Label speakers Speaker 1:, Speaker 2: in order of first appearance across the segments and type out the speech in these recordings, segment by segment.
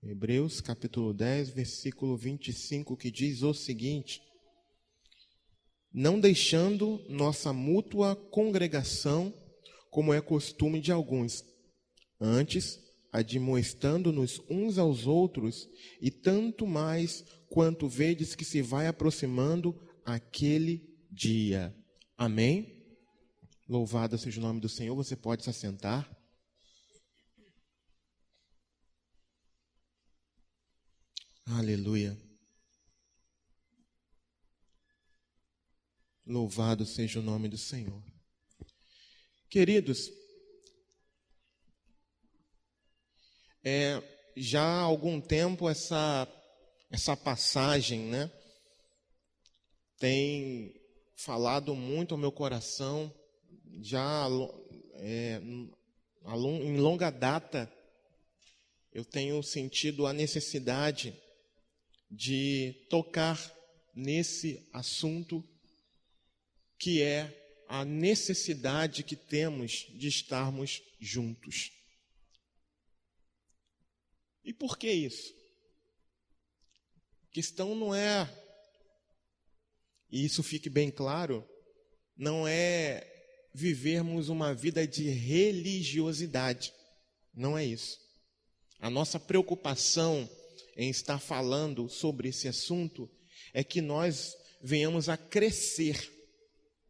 Speaker 1: Hebreus capítulo 10, versículo 25, que diz o seguinte: não deixando nossa mútua congregação, como é costume de alguns, antes admoestando-nos uns aos outros, e tanto mais quanto vedes que se vai aproximando aquele dia. Amém? Louvado seja o nome do Senhor. Você pode se assentar. Aleluia. Louvado seja o nome do Senhor. Queridos, já há algum tempo essa passagem, né, tem falado muito ao meu coração, já em longa data eu tenho sentido a necessidade de tocar nesse assunto, que é a necessidade que temos de estarmos juntos. E por que isso? A questão não é, e isso fique bem claro, não é vivermos uma vida de religiosidade. Não é isso. A nossa preocupação em estar falando sobre esse assunto é que nós venhamos a crescer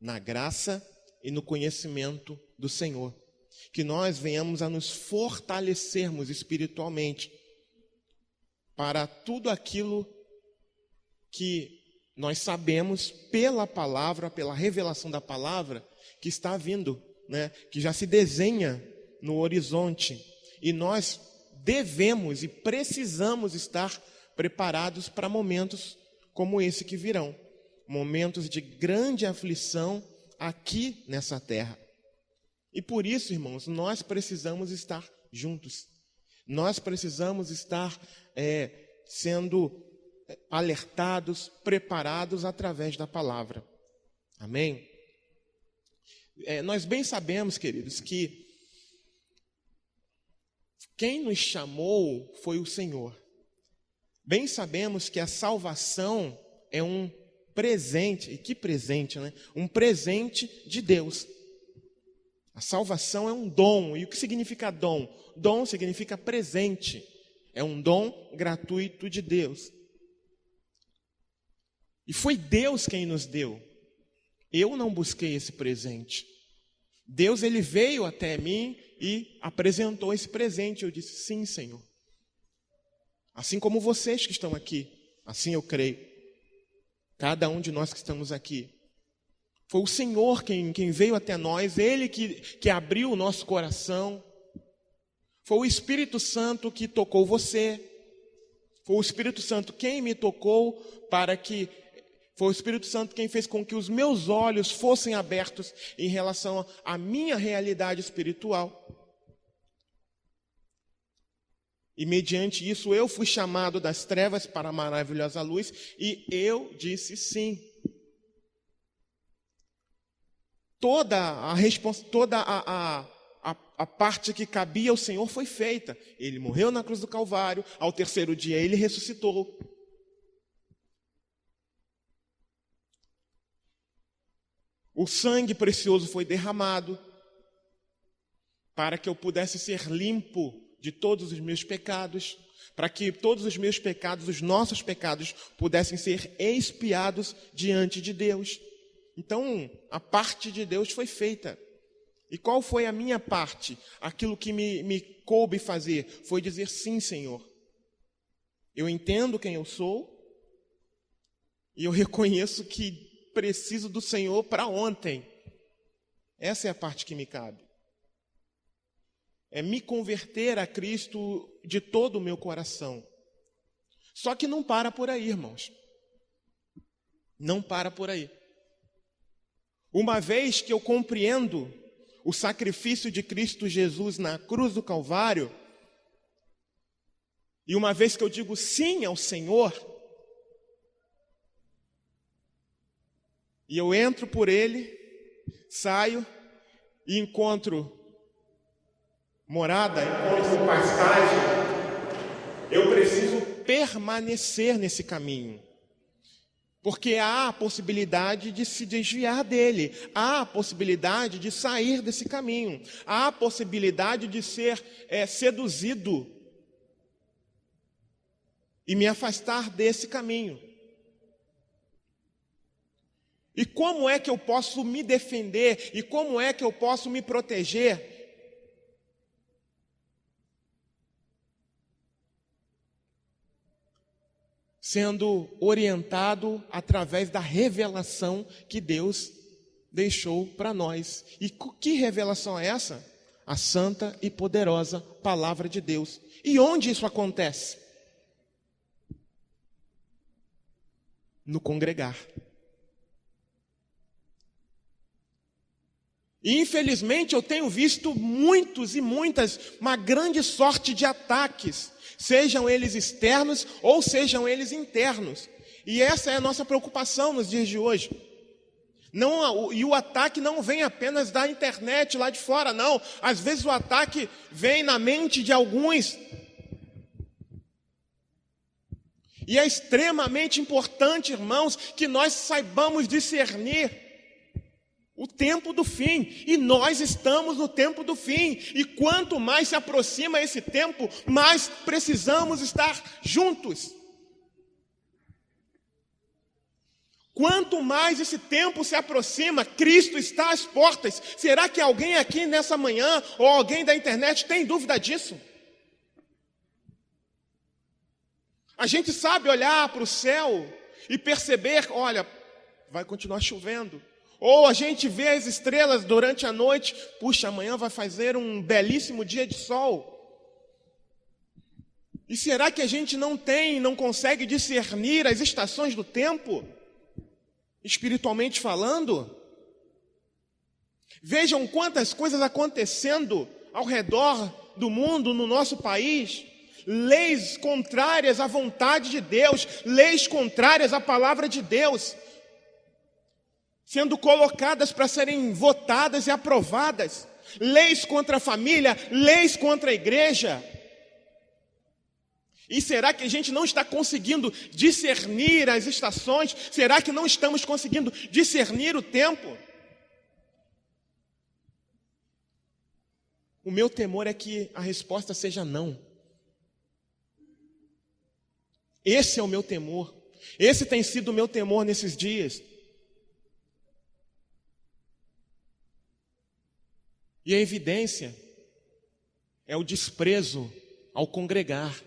Speaker 1: na graça e no conhecimento do Senhor. Que nós venhamos a nos fortalecermos espiritualmente para tudo aquilo que nós sabemos pela palavra, pela revelação da palavra, que está vindo, né? Que já se desenha no horizonte. E nós devemos e precisamos estar preparados para momentos como esse que virão. Momentos de grande aflição aqui nessa terra. E por isso, irmãos, nós precisamos estar juntos. Nós precisamos estar sendo alertados, preparados através da palavra. Amém? Nós bem sabemos, queridos, que quem nos chamou foi o Senhor. Bem sabemos que a salvação é um presente, e que presente, né? Um presente de Deus. A salvação é um dom. E o que significa dom? Dom significa presente. É um dom gratuito de Deus. E foi Deus quem nos deu. Eu não busquei esse presente. Deus, ele veio até mim e apresentou esse presente. Eu disse, sim, Senhor. Assim como vocês que estão aqui, assim eu creio. Cada um de nós que estamos aqui. Foi o Senhor quem veio até nós, Ele que abriu o nosso coração. Foi o Espírito Santo que tocou você. Foi o Espírito Santo quem me tocou foi o Espírito Santo quem fez com que os meus olhos fossem abertos em relação à minha realidade espiritual. E mediante isso eu fui chamado das trevas para a maravilhosa luz e eu disse sim. Toda a parte que cabia ao Senhor foi feita. Ele morreu na cruz do Calvário, ao terceiro dia ele ressuscitou. O sangue precioso foi derramado para que eu pudesse ser limpo de todos os meus pecados, para que todos os meus pecados, os nossos pecados, pudessem ser expiados diante de Deus. Então, a parte de Deus foi feita. E qual foi a minha parte? Aquilo que me coube fazer foi dizer sim, Senhor. Eu entendo quem eu sou e eu reconheço que preciso do Senhor para ontem. Essa é a parte que me cabe. É me converter a Cristo de todo o meu coração. Só que não para por aí, irmãos. Não para por aí. Uma vez que eu compreendo o sacrifício de Cristo Jesus na cruz do Calvário, e uma vez que eu digo sim ao Senhor, e eu entro por Ele, saio e encontro morada, encontro pastagem, eu preciso permanecer nesse caminho. Porque há a possibilidade de se desviar dele, há a possibilidade de sair desse caminho, há a possibilidade de ser seduzido e me afastar desse caminho. E como é que eu posso me defender? E como é que eu posso me proteger? Sendo orientado através da revelação que Deus deixou para nós. E que revelação é essa? A santa e poderosa palavra de Deus. E onde isso acontece? No congregar. E infelizmente eu tenho visto muitos e muitas, uma grande sorte de ataques, sejam eles externos ou sejam eles internos. E essa é a nossa preocupação nos dias de hoje. E o ataque não vem apenas da internet lá de fora, não. Às vezes o ataque vem na mente de alguns. E é extremamente importante, irmãos, que nós saibamos discernir o tempo do fim, e nós estamos no tempo do fim, e quanto mais se aproxima esse tempo, mais precisamos estar juntos. Quanto mais esse tempo se aproxima, Cristo está às portas. Será que alguém aqui nessa manhã, ou alguém da internet, tem dúvida disso? A gente sabe olhar para o céu e perceber, olha, vai continuar chovendo. Ou a gente vê as estrelas durante a noite, puxa, amanhã vai fazer um belíssimo dia de sol. E será que a gente não consegue discernir as estações do tempo? Espiritualmente falando? Vejam quantas coisas acontecendo ao redor do mundo, no nosso país. Leis contrárias à vontade de Deus, leis contrárias à palavra de Deus, sendo colocadas para serem votadas e aprovadas. Leis contra a família, leis contra a igreja. E será que a gente não está conseguindo discernir as estações? Será que não estamos conseguindo discernir o tempo? O meu temor é que a resposta seja não. Esse é o meu temor. Esse tem sido o meu temor nesses dias. E a evidência é o desprezo ao congregar.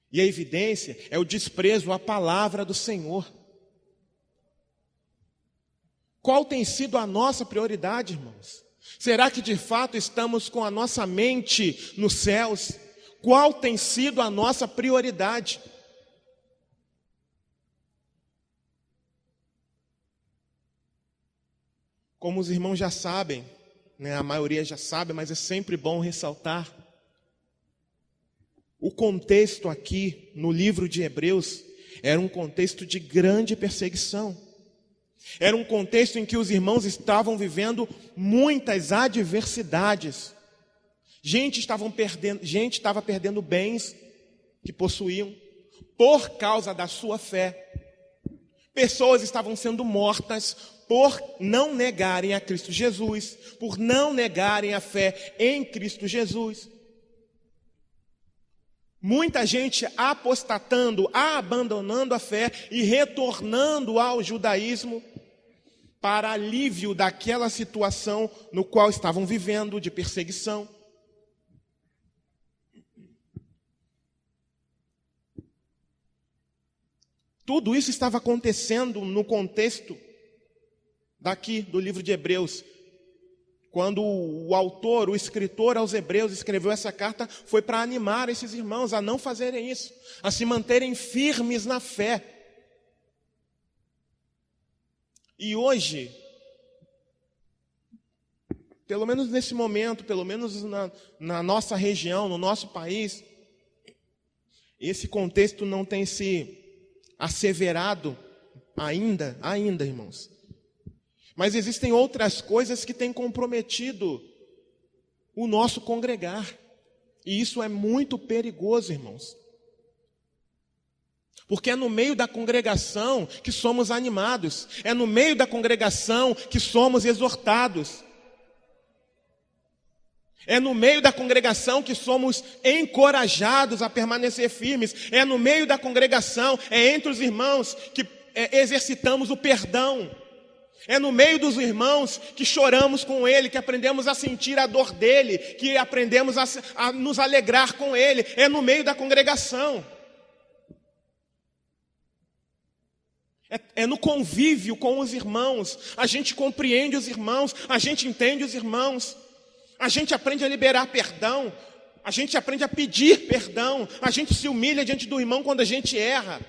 Speaker 1: E a evidência é o desprezo à palavra do Senhor. Qual tem sido a nossa prioridade, irmãos? Será que de fato estamos com a nossa mente nos céus? Qual tem sido a nossa prioridade? Como os irmãos já sabem, a maioria já sabe, mas é sempre bom ressaltar. O contexto aqui, no livro de Hebreus, era um contexto de grande perseguição. Era um contexto em que os irmãos estavam vivendo muitas adversidades. Gente estava perdendo bens que possuíam por causa da sua fé. Pessoas estavam sendo mortas por não negarem a Cristo Jesus, por não negarem a fé em Cristo Jesus. Muita gente apostatando, abandonando a fé e retornando ao judaísmo para alívio daquela situação no qual estavam vivendo de perseguição. Tudo isso estava acontecendo no contexto daqui do livro de Hebreus. Quando o autor, o escritor aos Hebreus escreveu essa carta, foi para animar esses irmãos a não fazerem isso, a se manterem firmes na fé. E hoje, pelo menos nesse momento, pelo menos na nossa região, no nosso país, esse contexto não tem se asseverado ainda, irmãos. Mas existem outras coisas que têm comprometido o nosso congregar. E isso é muito perigoso, irmãos. Porque é no meio da congregação que somos animados, é no meio da congregação que somos exortados. É no meio da congregação que somos encorajados a permanecer firmes. É no meio da congregação, é entre os irmãos que exercitamos o perdão. É no meio dos irmãos que choramos com ele, que aprendemos a sentir a dor dele, que aprendemos a nos alegrar com ele. É no meio da congregação. É no convívio com os irmãos. A gente compreende os irmãos, a gente entende os irmãos. A gente aprende a liberar perdão, a gente aprende a pedir perdão, a gente se humilha diante do irmão quando a gente erra.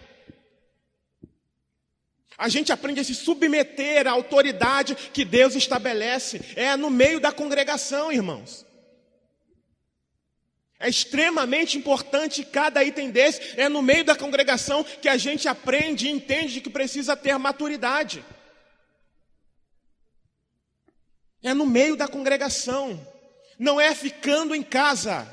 Speaker 1: A gente aprende a se submeter à autoridade que Deus estabelece. É no meio da congregação, irmãos. É extremamente importante cada item desse. É no meio da congregação que a gente aprende e entende que precisa ter maturidade. É no meio da congregação. Não é ficando em casa.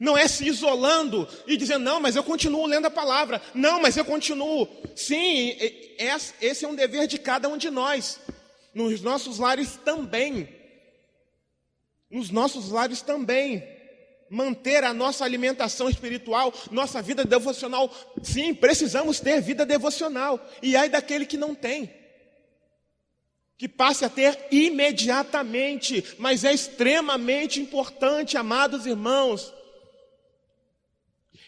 Speaker 1: Não é se isolando e dizendo, não, mas eu continuo lendo a palavra. Não, mas eu continuo. Sim, esse é um dever de cada um de nós. Nos nossos lares também. Nos nossos lares também. Manter a nossa alimentação espiritual, nossa vida devocional. Sim, precisamos ter vida devocional. E ai daquele que não tem. Que passe a ter imediatamente, mas é extremamente importante, amados irmãos,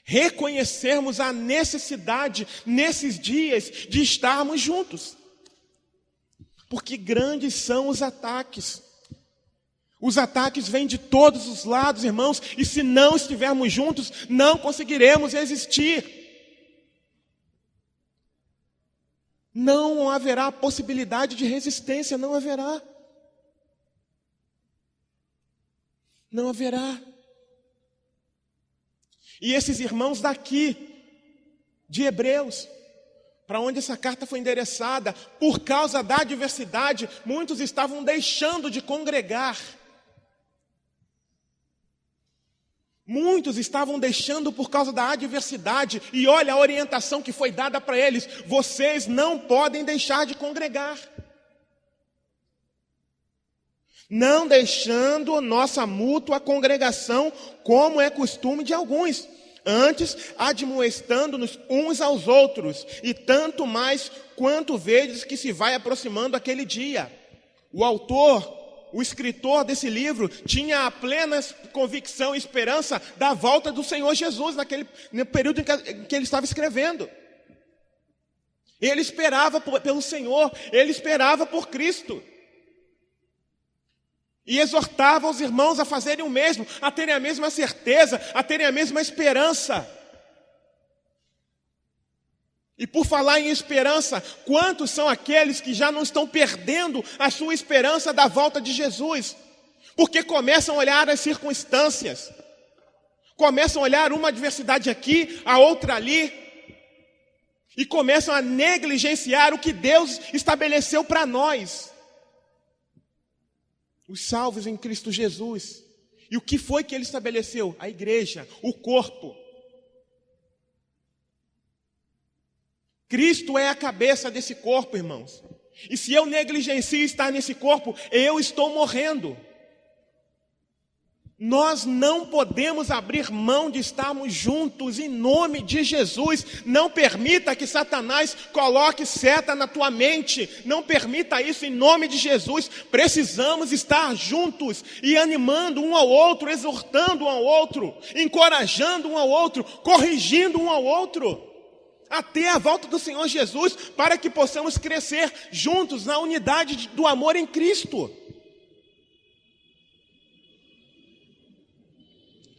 Speaker 1: reconhecermos a necessidade, nesses dias, de estarmos juntos. Porque grandes são os ataques. Os ataques vêm de todos os lados, irmãos, e se não estivermos juntos, não conseguiremos resistir. Não haverá possibilidade de resistência, não haverá. Não haverá. E esses irmãos daqui, de Hebreus, para onde essa carta foi endereçada, por causa da adversidade, muitos estavam deixando de congregar. Muitos estavam deixando por causa da adversidade. E olha a orientação que foi dada para eles. Vocês não podem deixar de congregar. Não deixando nossa mútua congregação, como é costume de alguns. Antes, admoestando-nos uns aos outros. E tanto mais quanto vedes que se vai aproximando aquele dia. O escritor desse livro tinha a plena convicção e esperança da volta do Senhor Jesus no período em que ele estava escrevendo. Ele esperava pelo Senhor, ele esperava por Cristo. E exortava os irmãos a fazerem o mesmo, a terem a mesma certeza, a terem a mesma esperança. E por falar em esperança, quantos são aqueles que já não estão perdendo a sua esperança da volta de Jesus? Porque começam a olhar as circunstâncias, começam a olhar uma adversidade aqui, a outra ali, e começam a negligenciar o que Deus estabeleceu para nós. Os salvos em Cristo Jesus. E o que foi que Ele estabeleceu? A igreja, o corpo. Cristo é a cabeça desse corpo, irmãos. E se eu negligencio estar nesse corpo, eu estou morrendo. Nós não podemos abrir mão de estarmos juntos em nome de Jesus. Não permita que Satanás coloque seta na tua mente. Não permita isso em nome de Jesus. Precisamos estar juntos e animando um ao outro, exortando um ao outro, encorajando um ao outro, corrigindo um ao outro. Até a volta do Senhor Jesus, para que possamos crescer juntos na unidade do amor em Cristo.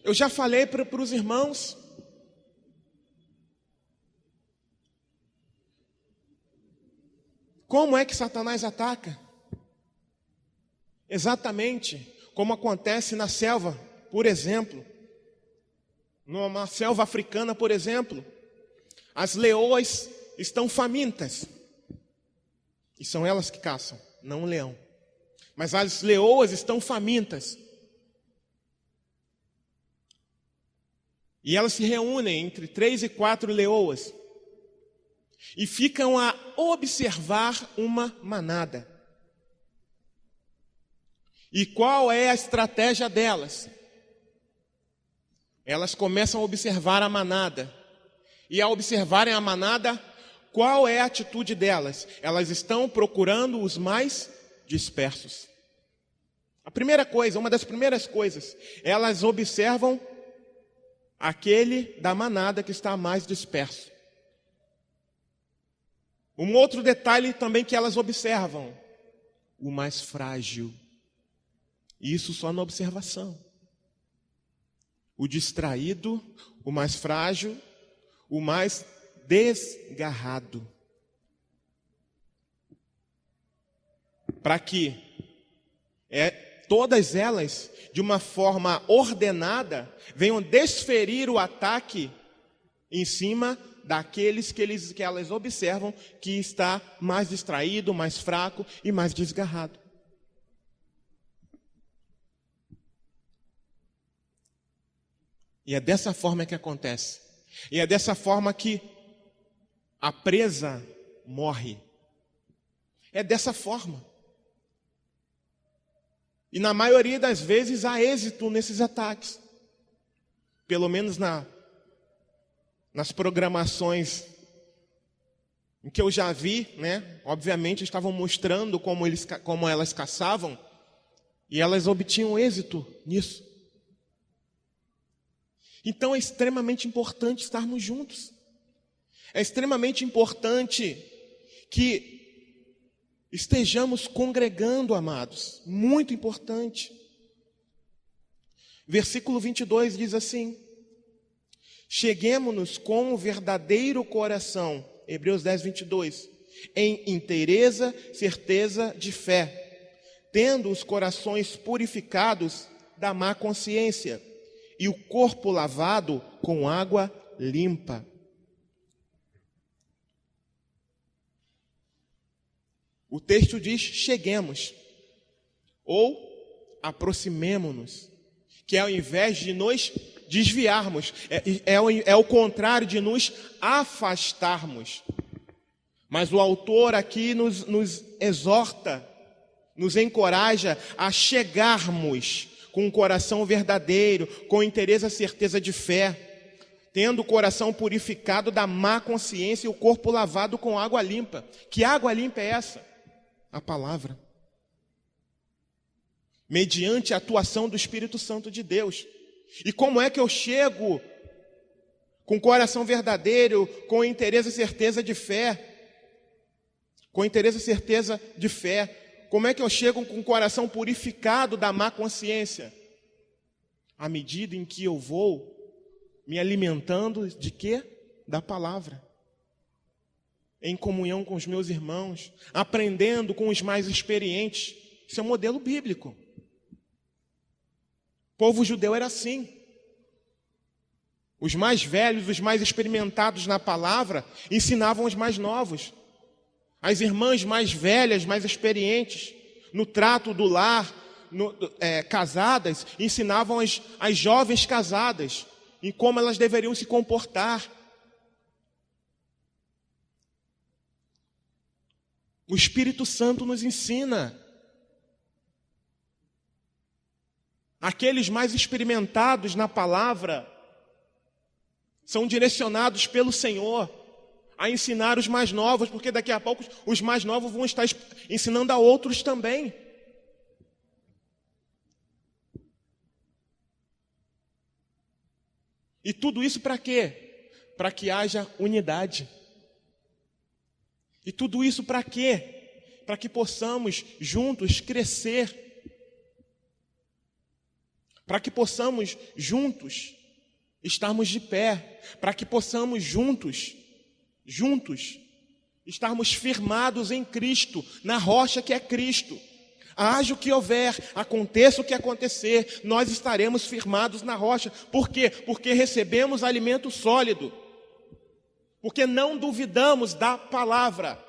Speaker 1: Eu já falei para os irmãos, como é que Satanás ataca? Exatamente como acontece na selva, por exemplo. Numa selva africana, por exemplo. As leoas estão famintas. E são elas que caçam, não o leão. Mas as leoas estão famintas. E elas se reúnem entre 3 e 4 leoas. e ficam a observar uma manada. E qual é a estratégia delas? Elas começam a observar a manada. E ao observarem a manada, qual é a atitude delas? Elas estão procurando os mais dispersos. A primeira coisa, uma das primeiras coisas, elas observam aquele da manada que está mais disperso. Um outro detalhe também que elas observam, o mais frágil. Isso só na observação. O distraído, o mais frágil, o mais desgarrado. Para que todas elas, de uma forma ordenada, venham desferir o ataque em cima daqueles que elas observam que está mais distraído, mais fraco e mais desgarrado. E é dessa forma que acontece. E é dessa forma que a presa morre. É dessa forma. E na maioria das vezes há êxito nesses ataques. Pelo menos nas programações em que eu já vi, né? Obviamente estavam mostrando como elas caçavam e elas obtinham êxito nisso. Então é extremamente importante estarmos juntos. É extremamente importante que estejamos congregando, amados. Muito importante. Versículo 22 diz assim: cheguemo-nos com o verdadeiro coração, Hebreus 10, 22, em inteireza, certeza de fé, tendo os corações purificados da má consciência e o corpo lavado com água limpa. O texto diz: cheguemos, ou aproximemo-nos, que ao invés de nos desviarmos, é o contrário de nos afastarmos. Mas o autor aqui nos exorta, nos encoraja a chegarmos com um coração verdadeiro, com inteireza e certeza de fé, tendo o coração purificado da má consciência e o corpo lavado com água limpa. Que água limpa é essa? A palavra. Mediante a atuação do Espírito Santo de Deus. E como é que eu chego com coração verdadeiro, com inteireza e certeza de fé? Com inteireza e certeza de fé. Como é que eu chego com o coração purificado da má consciência? À medida em que eu vou me alimentando de quê? Da palavra. Em comunhão com os meus irmãos, aprendendo com os mais experientes. Isso é um modelo bíblico. O povo judeu era assim. Os mais velhos, os mais experimentados na palavra, ensinavam os mais novos. As irmãs mais velhas, mais experientes, no trato do lar, casadas, ensinavam as jovens casadas em como elas deveriam se comportar. O Espírito Santo nos ensina. Aqueles mais experimentados na palavra são direcionados pelo Senhor a ensinar os mais novos, porque daqui a pouco os mais novos vão estar ensinando a outros também. E tudo isso para quê? Para que haja unidade. E tudo isso para quê? Para que possamos juntos crescer. Para que possamos juntos estarmos de pé. Para que possamos juntos, estarmos firmados em Cristo, na rocha que é Cristo. Haja o que houver, aconteça o que acontecer, nós estaremos firmados na rocha. Por quê? Porque recebemos alimento sólido. Porque não duvidamos da palavra.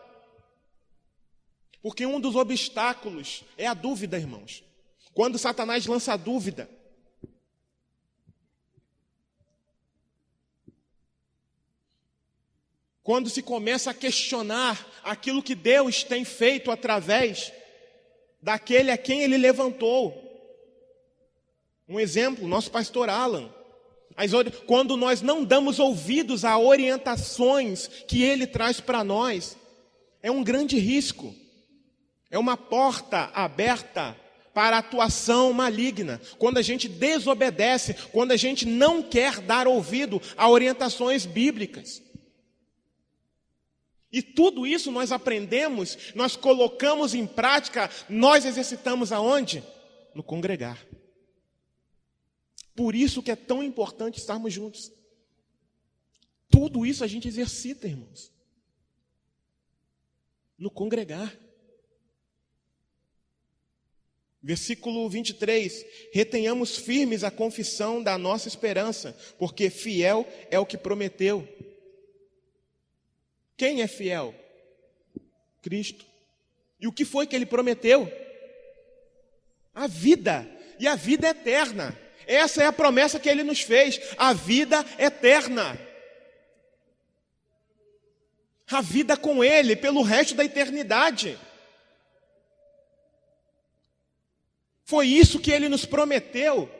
Speaker 1: Porque um dos obstáculos é a dúvida, irmãos. Quando Satanás lança a dúvida, quando se começa a questionar aquilo que Deus tem feito através daquele a quem Ele levantou. Um exemplo, nosso pastor Alan. Quando nós não damos ouvidos a orientações que ele traz para nós, é um grande risco. É uma porta aberta para a atuação maligna. Quando a gente desobedece, quando a gente não quer dar ouvido a orientações bíblicas. E tudo isso nós aprendemos, nós colocamos em prática, nós exercitamos aonde? No congregar. Por isso que é tão importante estarmos juntos. Tudo isso a gente exercita, irmãos. No congregar. Versículo 23. Retenhamos firmes a confissão da nossa esperança, porque fiel é o que prometeu. Quem é fiel? Cristo. E o que foi que Ele prometeu? A vida. E a vida eterna. Essa é a promessa que Ele nos fez, a vida eterna. A vida com Ele pelo resto da eternidade. Foi isso que Ele nos prometeu.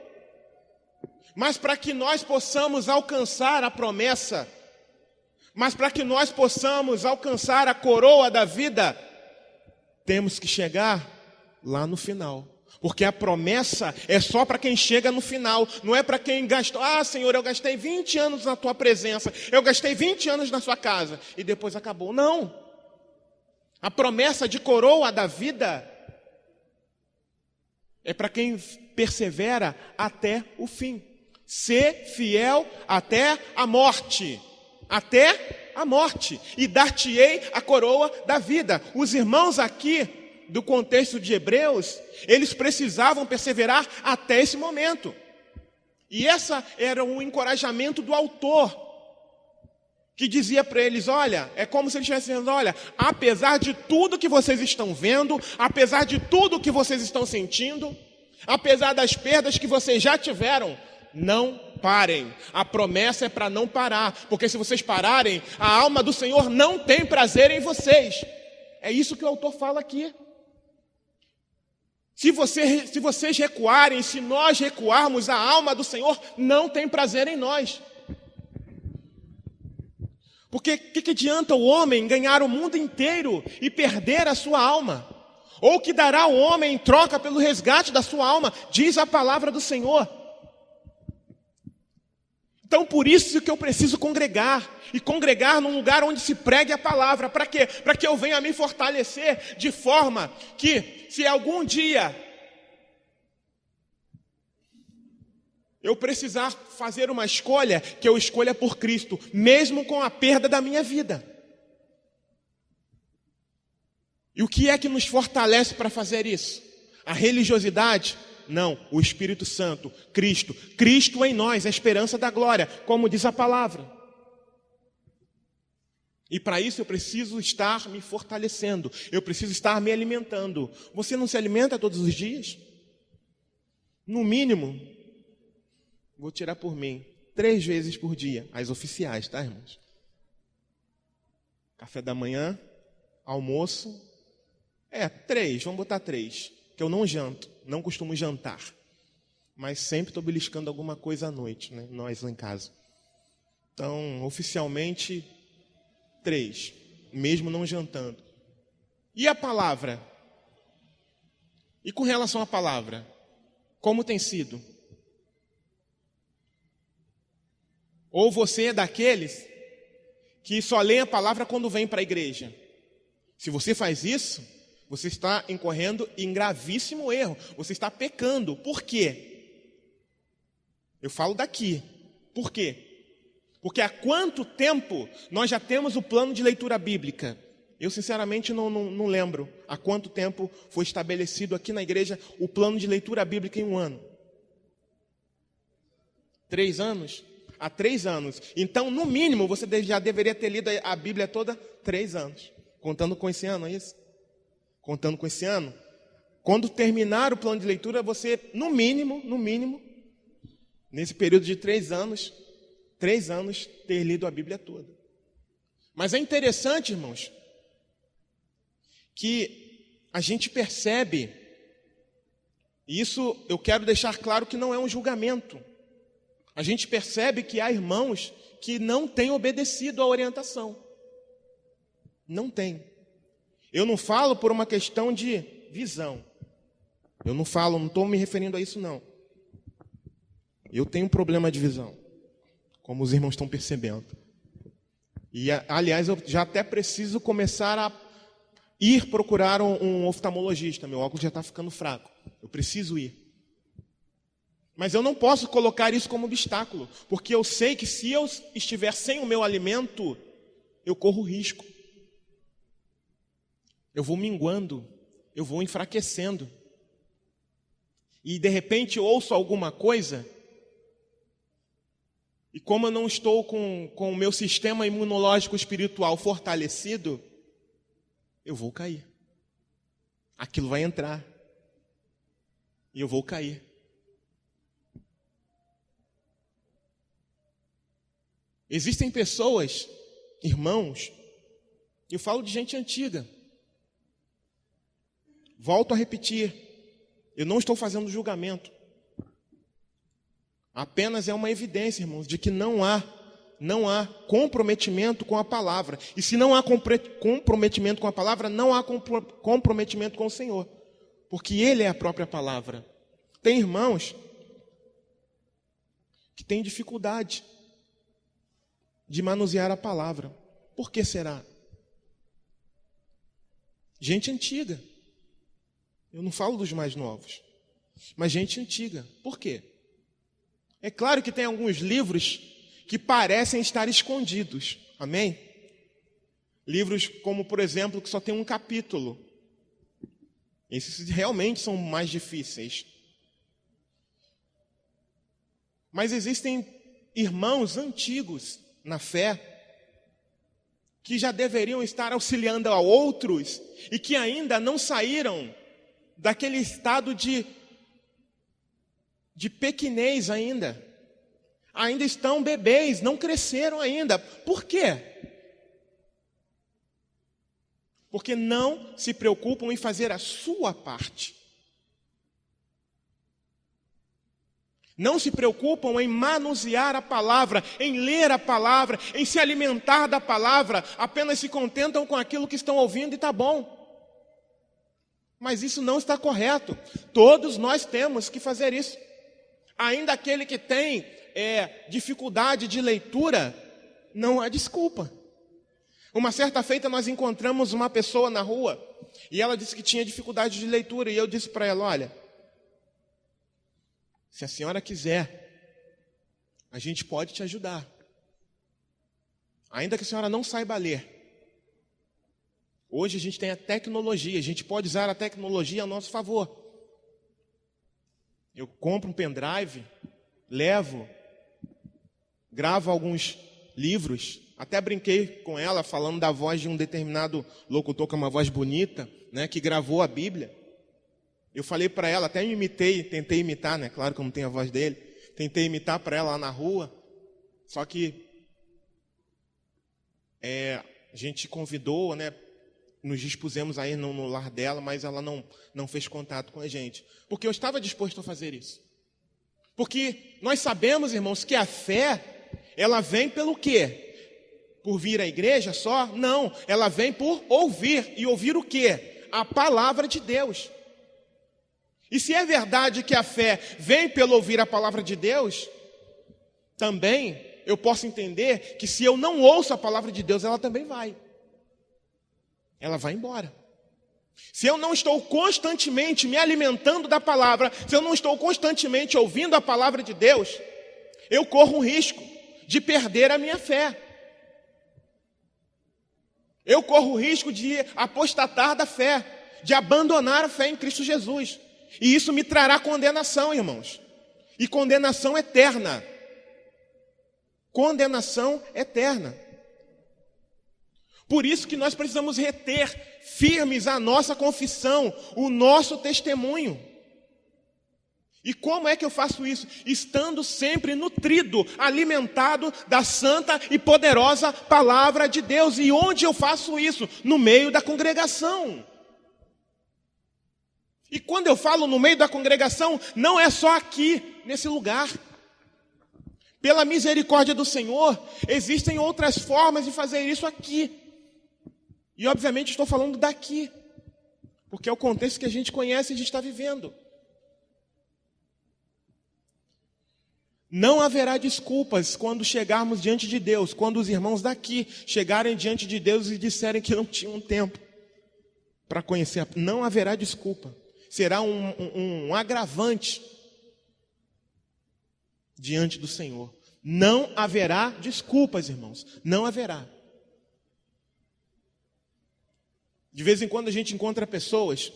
Speaker 1: Mas para que nós possamos alcançar a promessa, mas para que nós possamos alcançar a coroa da vida, temos que chegar lá no final. Porque a promessa é só para quem chega no final, não é para quem gastou. Ah, Senhor, eu gastei 20 anos na Tua presença, eu gastei 20 anos na Sua casa, e depois acabou. Não. A promessa de coroa da vida é para quem persevera até o fim. Ser fiel até a morte. Até a morte. E dar-te-ei a coroa da vida. Os irmãos aqui, do contexto de Hebreus, eles precisavam perseverar até esse momento. E essa era um encorajamento do autor, que dizia para eles, olha, é como se ele estivesse dizendo, olha, apesar de tudo que vocês estão vendo, apesar de tudo que vocês estão sentindo, apesar das perdas que vocês já tiveram, não parem. A promessa é para não parar, porque se vocês pararem, a alma do Senhor não tem prazer em vocês. É isso que o autor fala aqui. Se vocês recuarem, se nós recuarmos, a alma do Senhor não tem prazer em nós. Porque o que adianta o homem ganhar o mundo inteiro e perder a sua alma? Ou o que dará o homem em troca pelo resgate da sua alma? Diz a palavra do Senhor. Então, por isso que eu preciso congregar. E congregar num lugar onde se pregue a palavra. Para quê? Para que eu venha me fortalecer de forma que, se algum dia eu precisar fazer uma escolha, que eu escolha por Cristo, mesmo com a perda da minha vida. E o que é que nos fortalece para fazer isso? A religiosidade? Não, o Espírito Santo, Cristo. Cristo em nós, a esperança da glória, como diz a palavra. E para isso eu preciso estar me fortalecendo, eu preciso estar me alimentando. Você não se alimenta todos os dias? No mínimo, vou tirar por mim, 3 vezes por dia, as oficiais, tá, irmãos? Café da manhã, almoço, 3, vamos botar 3, que eu não janto, não costumo jantar, mas sempre estou beliscando alguma coisa à noite, né? Nós lá em casa. Então, oficialmente, 3, mesmo não jantando. E a palavra? E com relação à palavra, como tem sido? Ou você é daqueles que só lê a palavra quando vem para a igreja? Se você faz isso, você está incorrendo em gravíssimo erro. Você está pecando. Por quê? Eu falo daqui. Por quê? Porque há quanto tempo nós já temos o plano de leitura bíblica? Eu, sinceramente, não lembro há quanto tempo foi estabelecido aqui na igreja o plano de leitura bíblica em 1 ano. 3 anos? Há 3 anos. Então, no mínimo, você já deveria ter lido a Bíblia toda 3 anos. Contando com esse ano, é isso? Contando com esse ano. Quando terminar o plano de leitura, você, no mínimo, nesse período de 3 anos, ter lido a Bíblia toda. Mas é interessante, irmãos, que a gente percebe, e isso eu quero deixar claro que não é um julgamento, a gente percebe que há irmãos que não têm obedecido à orientação. Não tem. Eu não falo por uma questão de visão. Eu não estou me referindo a isso, não. Eu tenho um problema de visão, como os irmãos estão percebendo. E, aliás, eu já até preciso começar a ir procurar um oftalmologista. Meu óculos já está ficando fraco. Eu preciso ir. Mas eu não posso colocar isso como obstáculo, porque eu sei que se eu estiver sem o meu alimento, eu corro risco. Eu vou minguando, eu vou enfraquecendo. E de repente ouço alguma coisa, e como eu não estou com o meu sistema imunológico espiritual fortalecido, eu vou cair. Aquilo vai entrar. E eu vou cair. Existem pessoas, irmãos, eu falo de gente antiga. Volto a repetir, eu não estou fazendo julgamento. Apenas é uma evidência, irmãos, de que não há comprometimento com a palavra. E se não há comprometimento com a palavra, não há comprometimento com o Senhor. Porque Ele é a própria palavra. Tem irmãos que têm dificuldade de manusear a palavra. Por que será? Gente antiga. Eu não falo dos mais novos. Mas gente antiga. Por quê? É claro que tem alguns livros que parecem estar escondidos. Amém? Livros como, por exemplo, que só tem um capítulo. Esses realmente são mais difíceis. Mas existem irmãos antigos na fé que já deveriam estar auxiliando a outros e que ainda não saíram daquele estado de pequenez ainda. Ainda estão bebês, não cresceram ainda. Por quê? Porque não se preocupam em fazer a sua parte. Não se preocupam em manusear a palavra, em ler a palavra, em se alimentar da palavra. Apenas se contentam com aquilo que estão ouvindo e está bom. Mas isso não está correto. Todos nós temos que fazer isso. Ainda aquele que tem dificuldade de leitura, não há desculpa. Uma certa feita nós encontramos uma pessoa na rua e ela disse que tinha dificuldade de leitura. E eu disse para ela, olha, se a senhora quiser, a gente pode te ajudar. Ainda que a senhora não saiba ler. Hoje a gente tem a tecnologia, a gente pode usar a tecnologia a nosso favor. Eu compro um pendrive, levo, gravo alguns livros. Até brinquei com ela falando da voz de um determinado locutor, que é uma voz bonita, né, que gravou a Bíblia. Eu falei para ela, até tentei imitar, né? Claro que eu não tenho a voz dele. Tentei imitar para ela lá na rua. Só que a gente convidou, né? Nos dispusemos a ir no lar dela, mas ela não fez contato com a gente. Porque eu estava disposto a fazer isso. Porque nós sabemos, irmãos, que a fé, ela vem pelo quê? Por vir à igreja só? Não, ela vem por ouvir. E ouvir o quê? A palavra de Deus. E se é verdade que a fé vem pelo ouvir a palavra de Deus, também eu posso entender que se eu não ouço a palavra de Deus, ela também vai. Ela vai embora. Se eu não estou constantemente me alimentando da palavra, se eu não estou constantemente ouvindo a palavra de Deus, eu corro um risco de perder a minha fé. Eu corro o risco de apostatar da fé, de abandonar a fé em Cristo Jesus. E isso me trará condenação, irmãos. E condenação eterna. Condenação eterna. Por isso que nós precisamos reter firmes a nossa confissão, o nosso testemunho. E como é que eu faço isso? Estando sempre nutrido, alimentado da santa e poderosa palavra de Deus. E onde eu faço isso? No meio da congregação. E quando eu falo no meio da congregação, não é só aqui, nesse lugar. Pela misericórdia do Senhor, existem outras formas de fazer isso aqui. E obviamente estou falando daqui, porque é o contexto que a gente conhece e a gente está vivendo. Não haverá desculpas quando chegarmos diante de Deus, quando os irmãos daqui chegarem diante de Deus e disserem que não tinham tempo para conhecer. Não haverá desculpa. Será um agravante diante do Senhor. Não haverá desculpas, irmãos. Não haverá. De vez em quando a gente encontra pessoas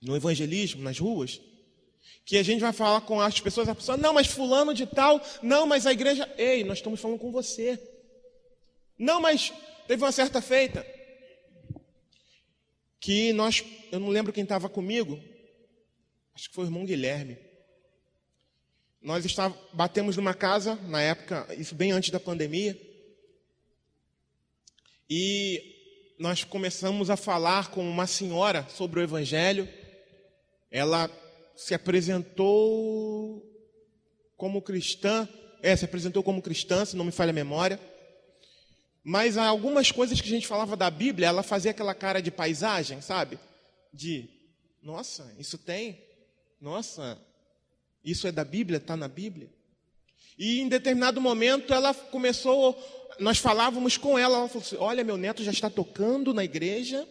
Speaker 1: no evangelismo, nas ruas, que a gente vai falar com as pessoas, a pessoa, não, mas fulano de tal, não, mas a igreja... Ei, nós estamos falando com você. Não, mas teve uma certa feita que eu não lembro quem estava comigo, acho que foi o irmão Guilherme. Nós batemos numa casa, na época, isso bem antes da pandemia, e nós começamos a falar com uma senhora sobre o evangelho. Ela se apresentou como cristã, se não me falha a memória. Mas há algumas coisas que a gente falava da Bíblia, ela fazia aquela cara de paisagem, sabe? De, nossa, isso tem? Nossa, isso é da Bíblia? Está na Bíblia? E em determinado momento ela começou, nós falávamos com ela falou assim, olha, meu neto já está tocando na igreja,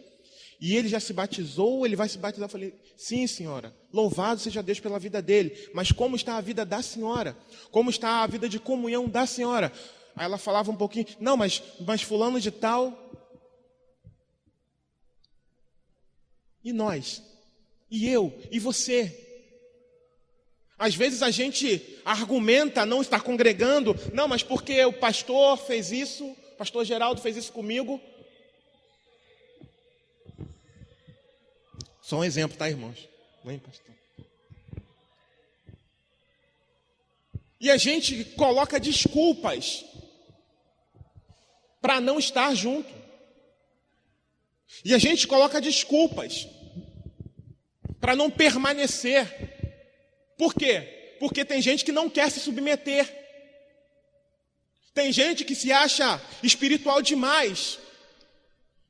Speaker 1: e ele já se batizou, ele vai se batizar. Eu falei, sim, senhora, louvado seja Deus pela vida dele, mas como está a vida da senhora? Como está a vida de comunhão da senhora? Aí ela falava um pouquinho, não, mas fulano de tal. E nós? E eu? E você? Às vezes a gente argumenta não estar congregando, não, mas porque o pastor fez isso, o pastor Geraldo fez isso comigo. Só um exemplo, tá, irmãos? Vem, pastor. E a gente coloca desculpas para não estar junto. E a gente coloca desculpas para não permanecer. Por quê? Porque tem gente que não quer se submeter. Tem gente que se acha espiritual demais.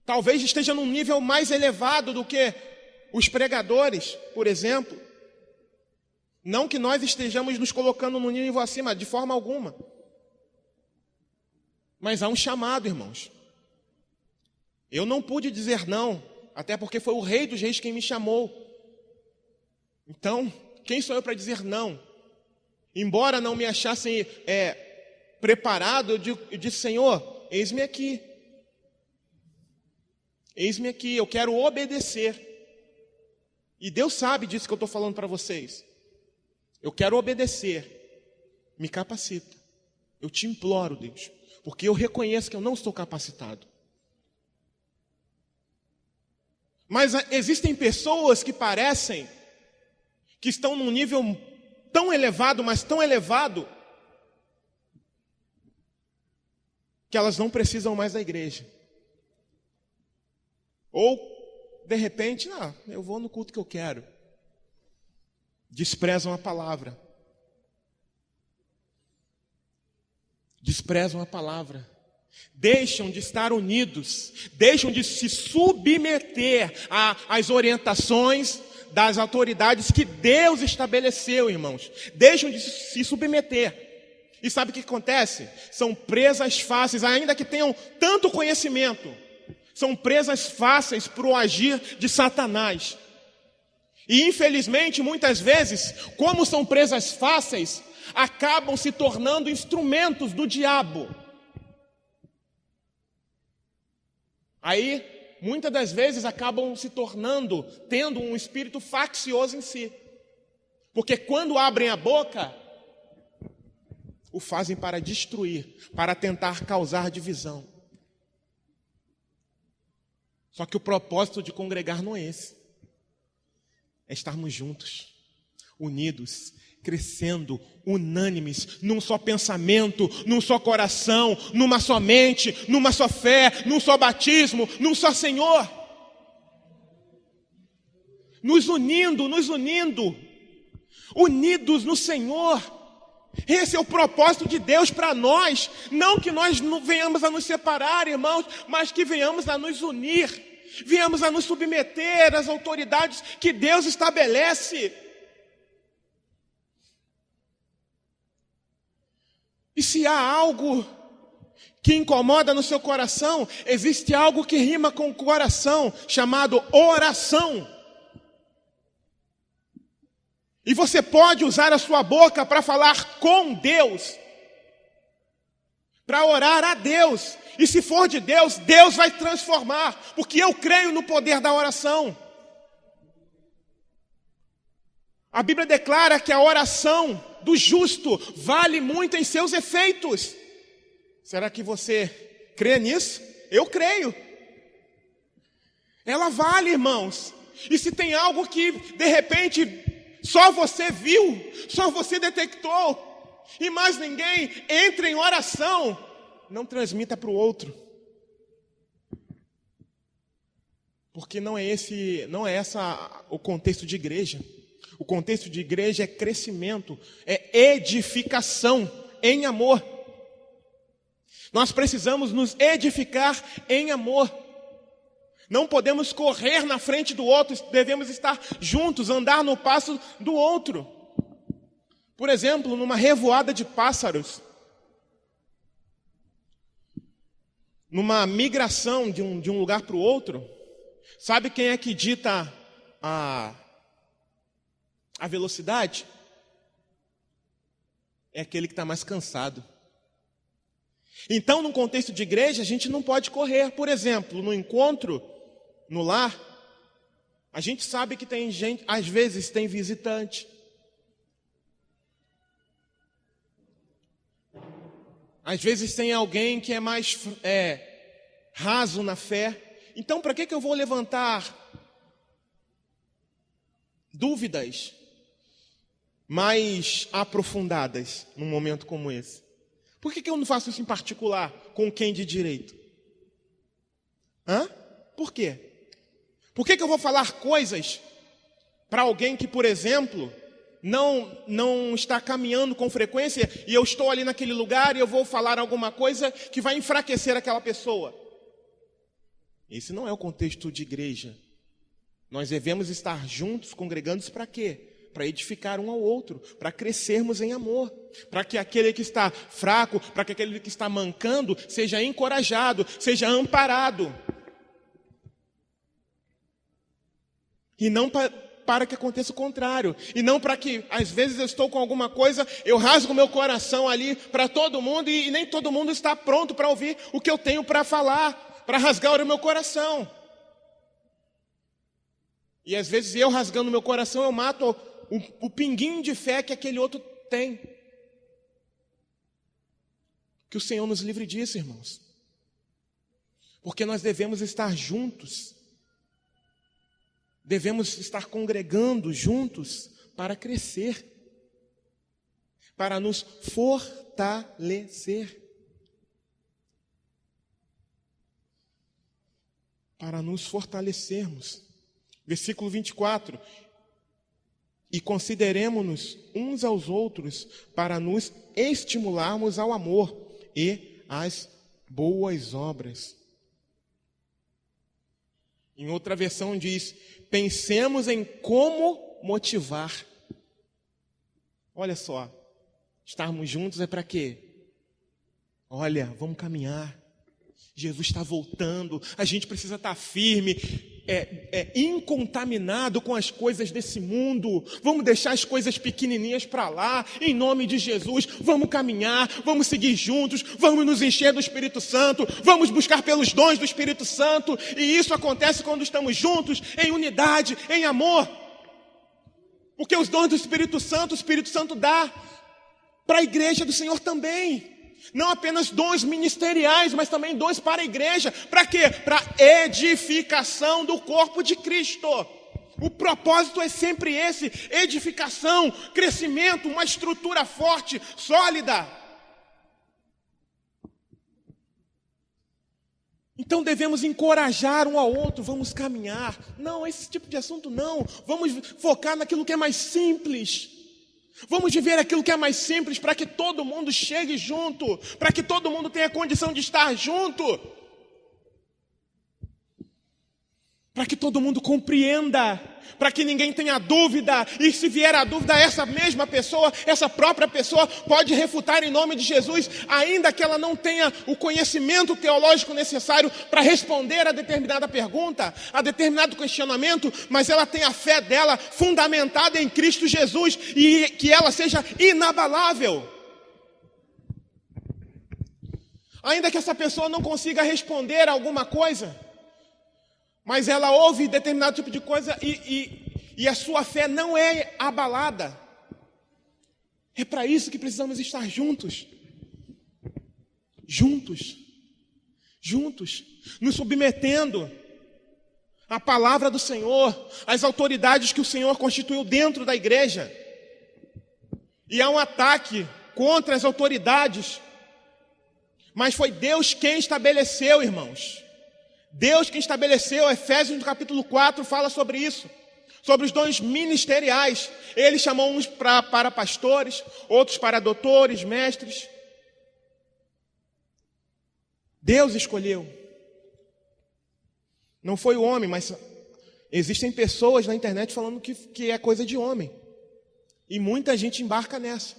Speaker 1: Talvez esteja num nível mais elevado do que os pregadores, por exemplo. Não que nós estejamos nos colocando num nível acima, de forma alguma. Mas há um chamado, irmãos. Eu não pude dizer não, até porque foi o Rei dos Reis quem me chamou. Então, quem sou eu para dizer não? Embora não me achassem preparado, eu disse, Senhor, eis-me aqui. Eis-me aqui, eu quero obedecer. E Deus sabe disso que eu estou falando para vocês. Eu quero obedecer. Me capacita. Eu te imploro, Deus, porque eu reconheço que eu não estou capacitado. Mas existem pessoas que parecem que estão num nível tão elevado, mas tão elevado, que elas não precisam mais da igreja. Ou, de repente, eu vou no culto que eu quero. Desprezam a palavra. Desprezam a palavra. Deixam de estar unidos. Deixam de se submeter às orientações das autoridades que Deus estabeleceu, irmãos. Deixam de se submeter. E sabe o que acontece? São presas fáceis, ainda que tenham tanto conhecimento. São presas fáceis para o agir de Satanás. E infelizmente, muitas vezes, como são presas fáceis, acabam se tornando instrumentos do diabo. Aí, muitas das vezes, acabam se tornando, tendo um espírito faccioso em si. Porque quando abrem a boca, o fazem para destruir, para tentar causar divisão. Só que o propósito de congregar não é esse. É estarmos juntos. unidos, crescendo, unânimes, num só pensamento, num só coração, numa só mente, numa só fé, num só batismo, num só Senhor. Nos unindo, unidos no Senhor. Esse é o propósito de Deus para nós. Não que nós não venhamos a nos separar, irmãos, mas que venhamos a nos unir, venhamos a nos submeter às autoridades que Deus estabelece. E se há algo que incomoda no seu coração, existe algo que rima com o coração, chamado oração. E você pode usar a sua boca para falar com Deus, para orar a Deus. E se for de Deus, Deus vai transformar, porque eu creio no poder da oração. A Bíblia declara que a oração do justo vale muito em seus efeitos. Será que você crê nisso? Eu creio. Ela vale, irmãos. E se tem algo que, de repente, só você viu, só você detectou, e mais ninguém, entre em oração, não transmita para o outro. Porque não é esse o contexto de igreja. O contexto de igreja é crescimento, é edificação em amor. Nós precisamos nos edificar em amor. Não podemos correr na frente do outro, devemos estar juntos, andar no passo do outro. Por exemplo, numa revoada de pássaros, numa migração de um lugar para o outro, sabe quem é que dita a velocidade? É aquele que está mais cansado. Então, no contexto de igreja, a gente não pode correr. Por exemplo, no encontro, no lar, a gente sabe que tem gente, às vezes tem visitante. Às vezes tem alguém que é mais raso na fé. Então, para que eu vou levantar dúvidas mais aprofundadas num momento como esse? Por que eu não faço isso em particular com quem de direito? Por quê? Por que eu vou falar coisas para alguém que, por exemplo, não está caminhando com frequência e eu estou ali naquele lugar e eu vou falar alguma coisa que vai enfraquecer aquela pessoa? Esse não é o contexto de igreja. Nós devemos estar juntos, congregando-nos para quê? Para edificar um ao outro, para crescermos em amor, para que aquele que está fraco, para que aquele que está mancando, seja encorajado, seja amparado. E não para que aconteça o contrário. E não para que, às vezes eu estou com alguma coisa, eu rasgo meu coração ali para todo mundo e nem todo mundo está pronto para ouvir o que eu tenho para falar, para rasgar o meu coração. E às vezes eu rasgando meu coração, eu mato o pinguinho de fé que aquele outro tem. Que o Senhor nos livre disso, irmãos. Porque nós devemos estar juntos. Devemos estar congregando juntos para crescer. Para nos fortalecer. Para nos fortalecermos. Versículo 24. E consideremo-nos uns aos outros para nos estimularmos ao amor e às boas obras. Em outra versão diz, pensemos em como motivar. Olha só, estarmos juntos é para quê? Olha, vamos caminhar. Jesus está voltando, a gente precisa estar firme, incontaminado com as coisas desse mundo. Vamos deixar as coisas pequenininhas para lá, em nome de Jesus. Vamos caminhar, vamos seguir juntos, vamos nos encher do Espírito Santo, vamos buscar pelos dons do Espírito Santo. E isso acontece quando estamos juntos, em unidade, em amor. Porque os dons do Espírito Santo, o Espírito Santo dá para a igreja do Senhor também. Não apenas dons ministeriais, mas também dons para a igreja. Para quê? Para edificação do corpo de Cristo. O propósito é sempre esse: edificação, crescimento, uma estrutura forte, sólida. Então devemos encorajar um ao outro, vamos caminhar. Não, esse tipo de assunto não. Vamos focar naquilo que é mais simples. Vamos viver aquilo que é mais simples para que todo mundo chegue junto, para que todo mundo tenha condição de estar junto. Para que todo mundo compreenda, para que ninguém tenha dúvida, e se vier a dúvida, essa mesma pessoa, essa própria pessoa pode refutar em nome de Jesus, ainda que ela não tenha o conhecimento teológico necessário para responder a determinada pergunta, a determinado questionamento, mas ela tem a fé dela fundamentada em Cristo Jesus, e que ela seja inabalável. Ainda que essa pessoa não consiga responder a alguma coisa, mas ela ouve determinado tipo de coisa e a sua fé não é abalada. É para isso que precisamos estar juntos. Juntos. Nos submetendo à palavra do Senhor, às autoridades que o Senhor constituiu dentro da igreja. E há um ataque contra as autoridades, mas foi Deus quem estabeleceu, irmãos. Deus que estabeleceu, Efésios no capítulo 4 fala sobre isso, sobre os dons ministeriais. Ele chamou uns para pastores, outros para doutores, mestres. Deus escolheu. Não foi o homem, mas existem pessoas na internet falando que é coisa de homem. E muita gente embarca nessa.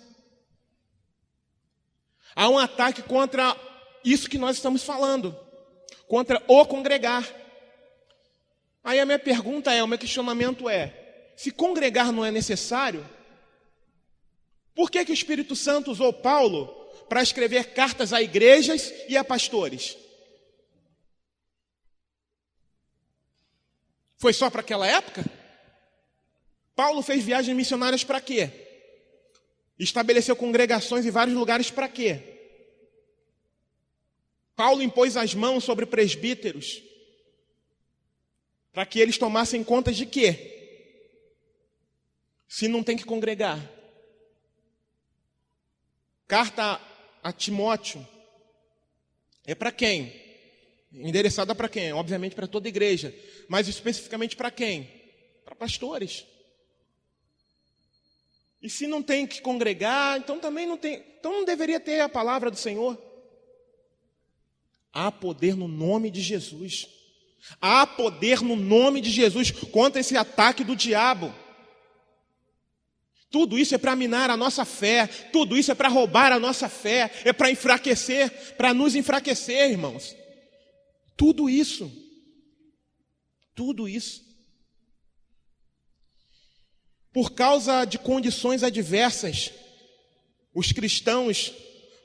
Speaker 1: Há um ataque contra isso que nós estamos falando. Contra o congregar. Aí a minha pergunta o meu questionamento é: se congregar não é necessário, por que o Espírito Santo usou Paulo para escrever cartas a igrejas e a pastores? Foi só para aquela época? Paulo fez viagens missionárias para quê? Estabeleceu congregações em vários lugares para quê? Paulo impôs as mãos sobre presbíteros para que eles tomassem conta de quê? Se não tem que congregar. Carta a Timóteo é para quem? Endereçada para quem? Obviamente para toda a igreja, mas especificamente para quem? Para pastores. E se não tem que congregar, então também não tem, então não deveria ter a palavra do Senhor. Há poder no nome de Jesus. Há poder no nome de Jesus contra esse ataque do diabo. Tudo isso é para minar a nossa fé. Tudo isso é para roubar a nossa fé. É para enfraquecer, para nos enfraquecer, irmãos. Tudo isso. Tudo isso. Por causa de condições adversas, os cristãos,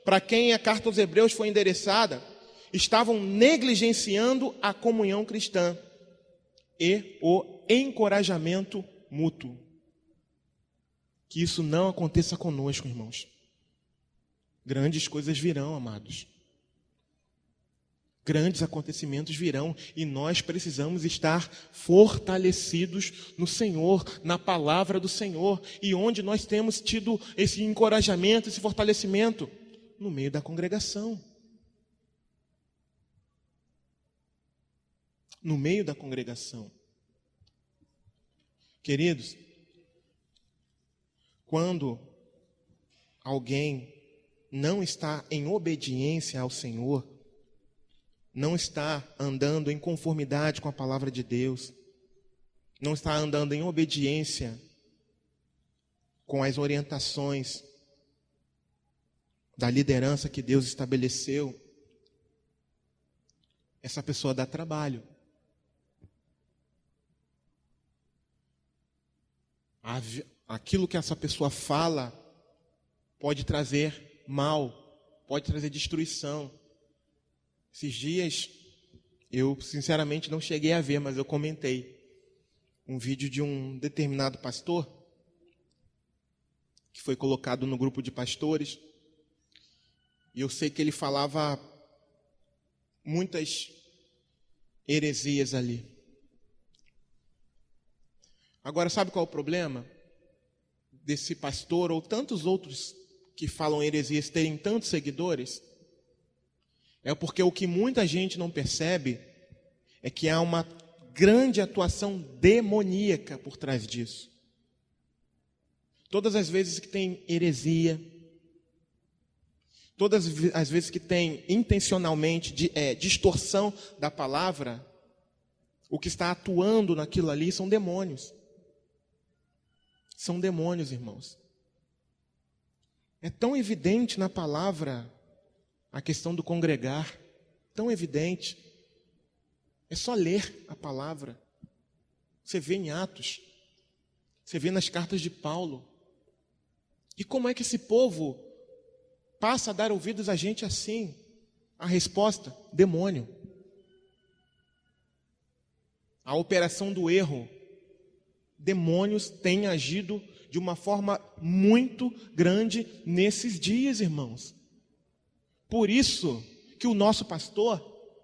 Speaker 1: para quem a carta aos Hebreus foi endereçada, estavam negligenciando a comunhão cristã e o encorajamento mútuo. Que isso não aconteça conosco, irmãos. Grandes coisas virão, amados. Grandes acontecimentos virão e nós precisamos estar fortalecidos no Senhor, na palavra do Senhor. E onde nós temos tido esse encorajamento, esse fortalecimento? No meio da congregação. No meio da congregação. Queridos, quando alguém não está em obediência ao Senhor, não está andando em conformidade com a palavra de Deus, não está andando em obediência com as orientações da liderança que Deus estabeleceu, essa pessoa dá trabalho. Aquilo que essa pessoa fala pode trazer mal, pode trazer destruição. Esses dias, eu sinceramente não cheguei a ver, mas eu comentei um vídeo de um determinado pastor que foi colocado no grupo de pastores. E eu sei que ele falava muitas heresias ali. Agora, sabe qual é o problema desse pastor ou tantos outros que falam heresias terem tantos seguidores? É porque o que muita gente não percebe é que há uma grande atuação demoníaca por trás disso. Todas as vezes que tem heresia, todas as vezes que tem intencionalmente distorção da palavra, o que está atuando naquilo ali são demônios. São demônios, irmãos. É tão evidente na palavra a questão do congregar, tão evidente. É só ler a palavra. Você vê em Atos, você vê nas cartas de Paulo. E como é que esse povo passa a dar ouvidos a gente assim? A resposta: demônio. A operação do erro. Demônios têm agido de uma forma muito grande nesses dias, irmãos. Por isso que o nosso pastor,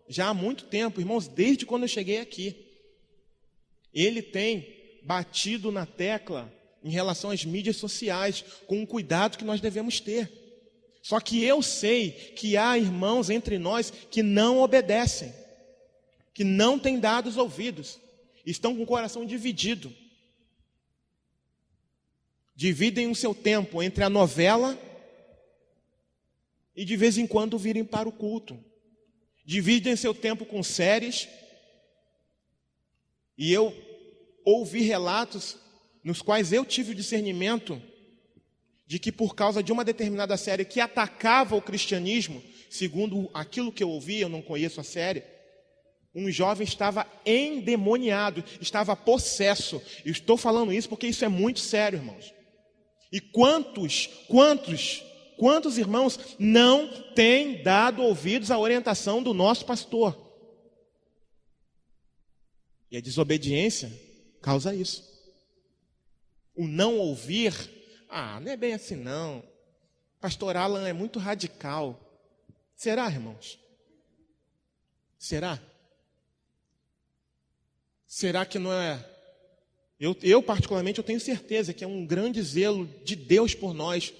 Speaker 1: já há muito tempo, irmãos, desde quando eu cheguei aqui, ele tem batido na tecla em relação às mídias sociais, com o cuidado que nós devemos ter. Só que eu sei que há irmãos entre nós que não obedecem, que não têm dado os ouvidos, estão com o coração dividido. Dividem o seu tempo entre a novela e de vez em quando virem para o culto. Dividem seu tempo com séries. E eu ouvi relatos nos quais eu tive o discernimento de que por causa de uma determinada série que atacava o cristianismo, segundo aquilo que eu ouvi, eu não conheço a série, um jovem estava endemoniado, estava possesso. Eu estou falando isso porque isso é muito sério, irmãos. E quantos irmãos não têm dado ouvidos à orientação do nosso pastor? E a desobediência causa isso. O não ouvir, não é bem assim não. Pastor Alan é muito radical. Será, irmãos? Será? Será que não é? Eu particularmente, eu tenho certeza que é um grande zelo de Deus por nós.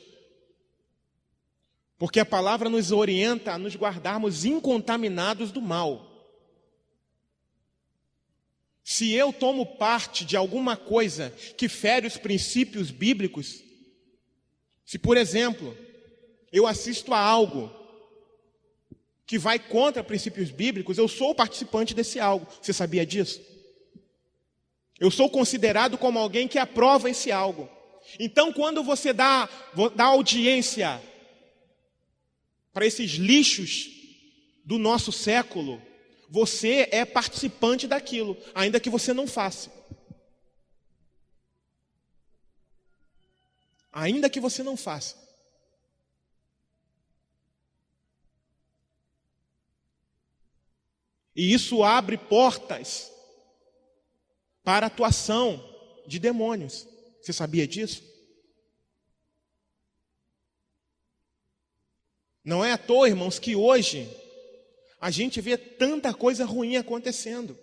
Speaker 1: Porque a palavra nos orienta a nos guardarmos incontaminados do mal. Se eu tomo parte de alguma coisa que fere os princípios bíblicos, se, por exemplo, eu assisto a algo que vai contra princípios bíblicos, eu sou participante desse algo. Você sabia disso? Eu sou considerado como alguém que aprova esse algo. Então, quando você dá audiência para esses lixos do nosso século, você é participante daquilo, ainda que você não faça. Ainda que você não faça. E isso abre portas para a atuação de demônios. Você sabia disso? Não é à toa, irmãos, que hoje a gente vê tanta coisa ruim acontecendo.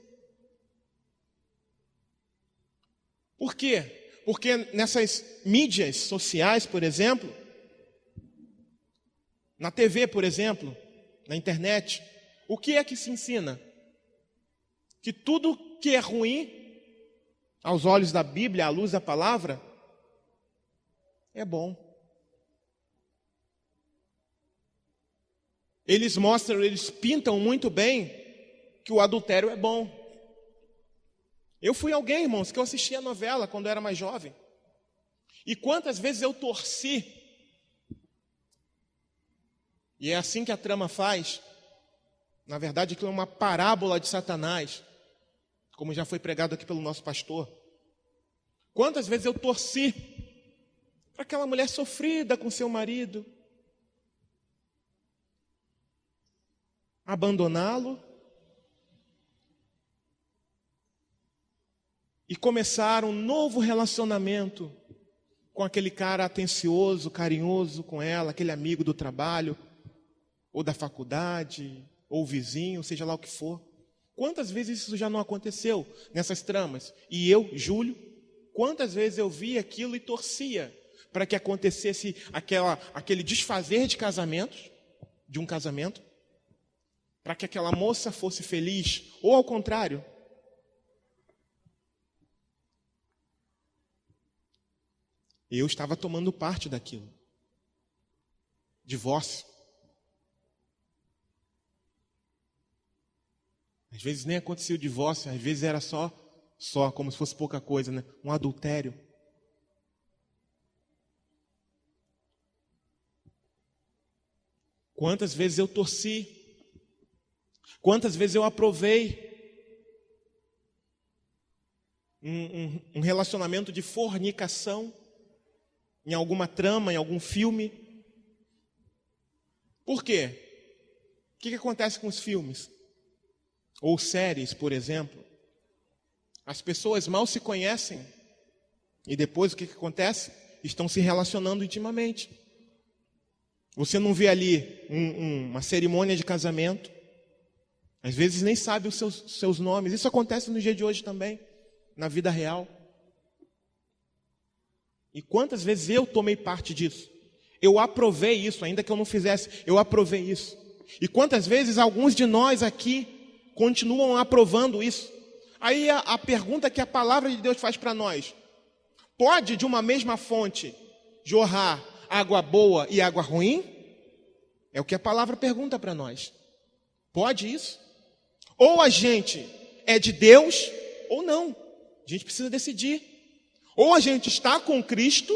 Speaker 1: Por quê? Porque nessas mídias sociais, por exemplo, na TV, por exemplo, na internet, o que é que se ensina? Que tudo que é ruim, aos olhos da Bíblia, à luz da palavra, é bom. Eles pintam muito bem que o adultério é bom. Eu fui alguém, irmãos, que eu assistia a novela quando eu era mais jovem. E quantas vezes eu torci, e é assim que a trama faz, na verdade aquilo é uma parábola de Satanás, como já foi pregado aqui pelo nosso pastor. Quantas vezes eu torci para aquela mulher sofrida com seu marido abandoná-lo e começar um novo relacionamento com aquele cara atencioso, carinhoso com ela, aquele amigo do trabalho, ou da faculdade, ou vizinho, seja lá o que for. Quantas vezes isso já não aconteceu nessas tramas? E eu, Júlio, Quantas vezes eu via aquilo e torcia para que acontecesse aquele desfazer de um casamento, para que aquela moça fosse feliz, ou ao contrário. Eu estava tomando parte daquilo. Divórcio. Às vezes nem acontecia o divórcio, às vezes era só como se fosse pouca coisa, né? Um adultério. Quantas vezes eu torci? Quantas vezes eu aprovei um relacionamento de fornicação em alguma trama, em algum filme? Por quê? O que acontece com os filmes? Ou séries, por exemplo? As pessoas mal se conhecem e depois o que acontece? Estão se relacionando intimamente. Você não vê ali uma cerimônia de casamento. Às vezes nem sabe os seus nomes. Isso acontece no dia de hoje também, na vida real. E quantas vezes eu tomei parte disso? Eu aprovei isso, ainda que eu não fizesse, eu aprovei isso. E quantas vezes alguns de nós aqui continuam aprovando isso? Aí a pergunta que a palavra de Deus faz para nós: pode de uma mesma fonte jorrar água boa e água ruim? É o que a palavra pergunta para nós. Pode isso? Ou a gente é de Deus ou não. A gente precisa decidir. Ou a gente está com Cristo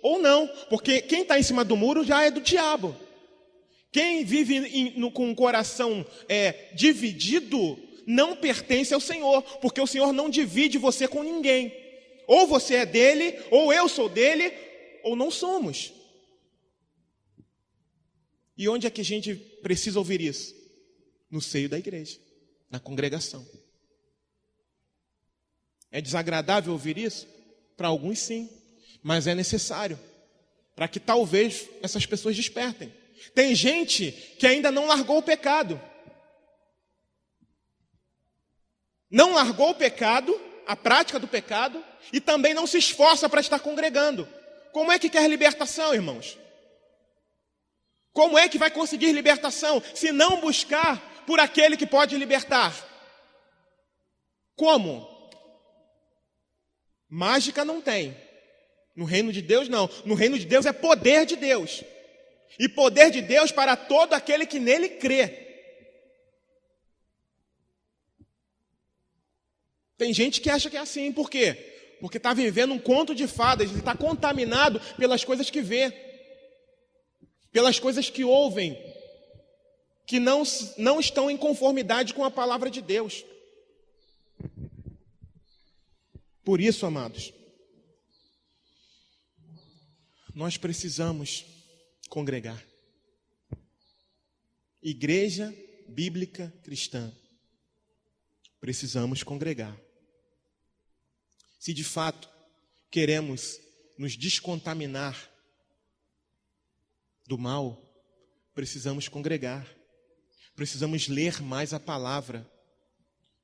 Speaker 1: ou não. Porque quem está em cima do muro já é do diabo. Quem vive com o coração dividido não pertence ao Senhor. Porque o Senhor não divide você com ninguém. Ou você é dele, ou eu sou dele, ou não somos. E onde é que a gente precisa ouvir isso? No seio da igreja, na congregação. É desagradável ouvir isso? Para alguns sim, mas é necessário, para que talvez essas pessoas despertem. Tem gente que ainda não largou o pecado. Não largou o pecado, a prática do pecado, e também não se esforça para estar congregando. Como é que quer libertação, irmãos? Como é que vai conseguir libertação se não buscar por aquele que pode libertar? Como? Mágica não tem. No reino de Deus não. No reino de Deus é poder de Deus. E poder de Deus para todo aquele que nele crê. Tem gente que acha que é assim. Por quê? Porque está vivendo um conto de fadas. Ele está contaminado pelas coisas que vê. Pelas coisas que ouvem, que não estão em conformidade com a palavra de Deus. Por isso, amados, nós precisamos congregar. Igreja Bíblica Cristã. Precisamos congregar. Se de fato queremos nos descontaminar do mal, precisamos congregar, precisamos ler mais a palavra.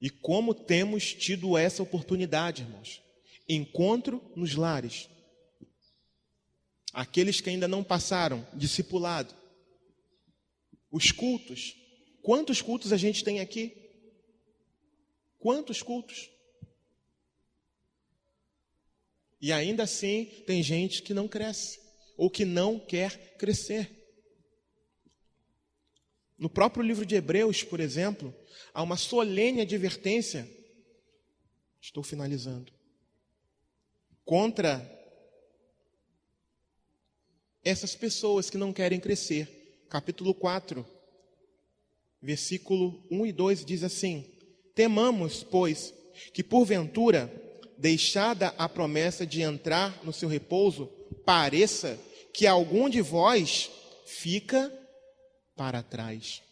Speaker 1: E como temos tido essa oportunidade, irmãos? Encontro nos lares. Aqueles que ainda não passaram, discipulado. Os cultos. Quantos cultos a gente tem aqui? Quantos cultos? E ainda assim tem gente que não cresce. Ou que não quer crescer. No próprio livro de Hebreus, por exemplo, há uma solene advertência, estou finalizando, contra essas pessoas que não querem crescer. Capítulo 4, versículo 1 e 2 diz assim: temamos, pois, que porventura, deixada a promessa de entrar no seu repouso, pareça que algum de vós fica para trás.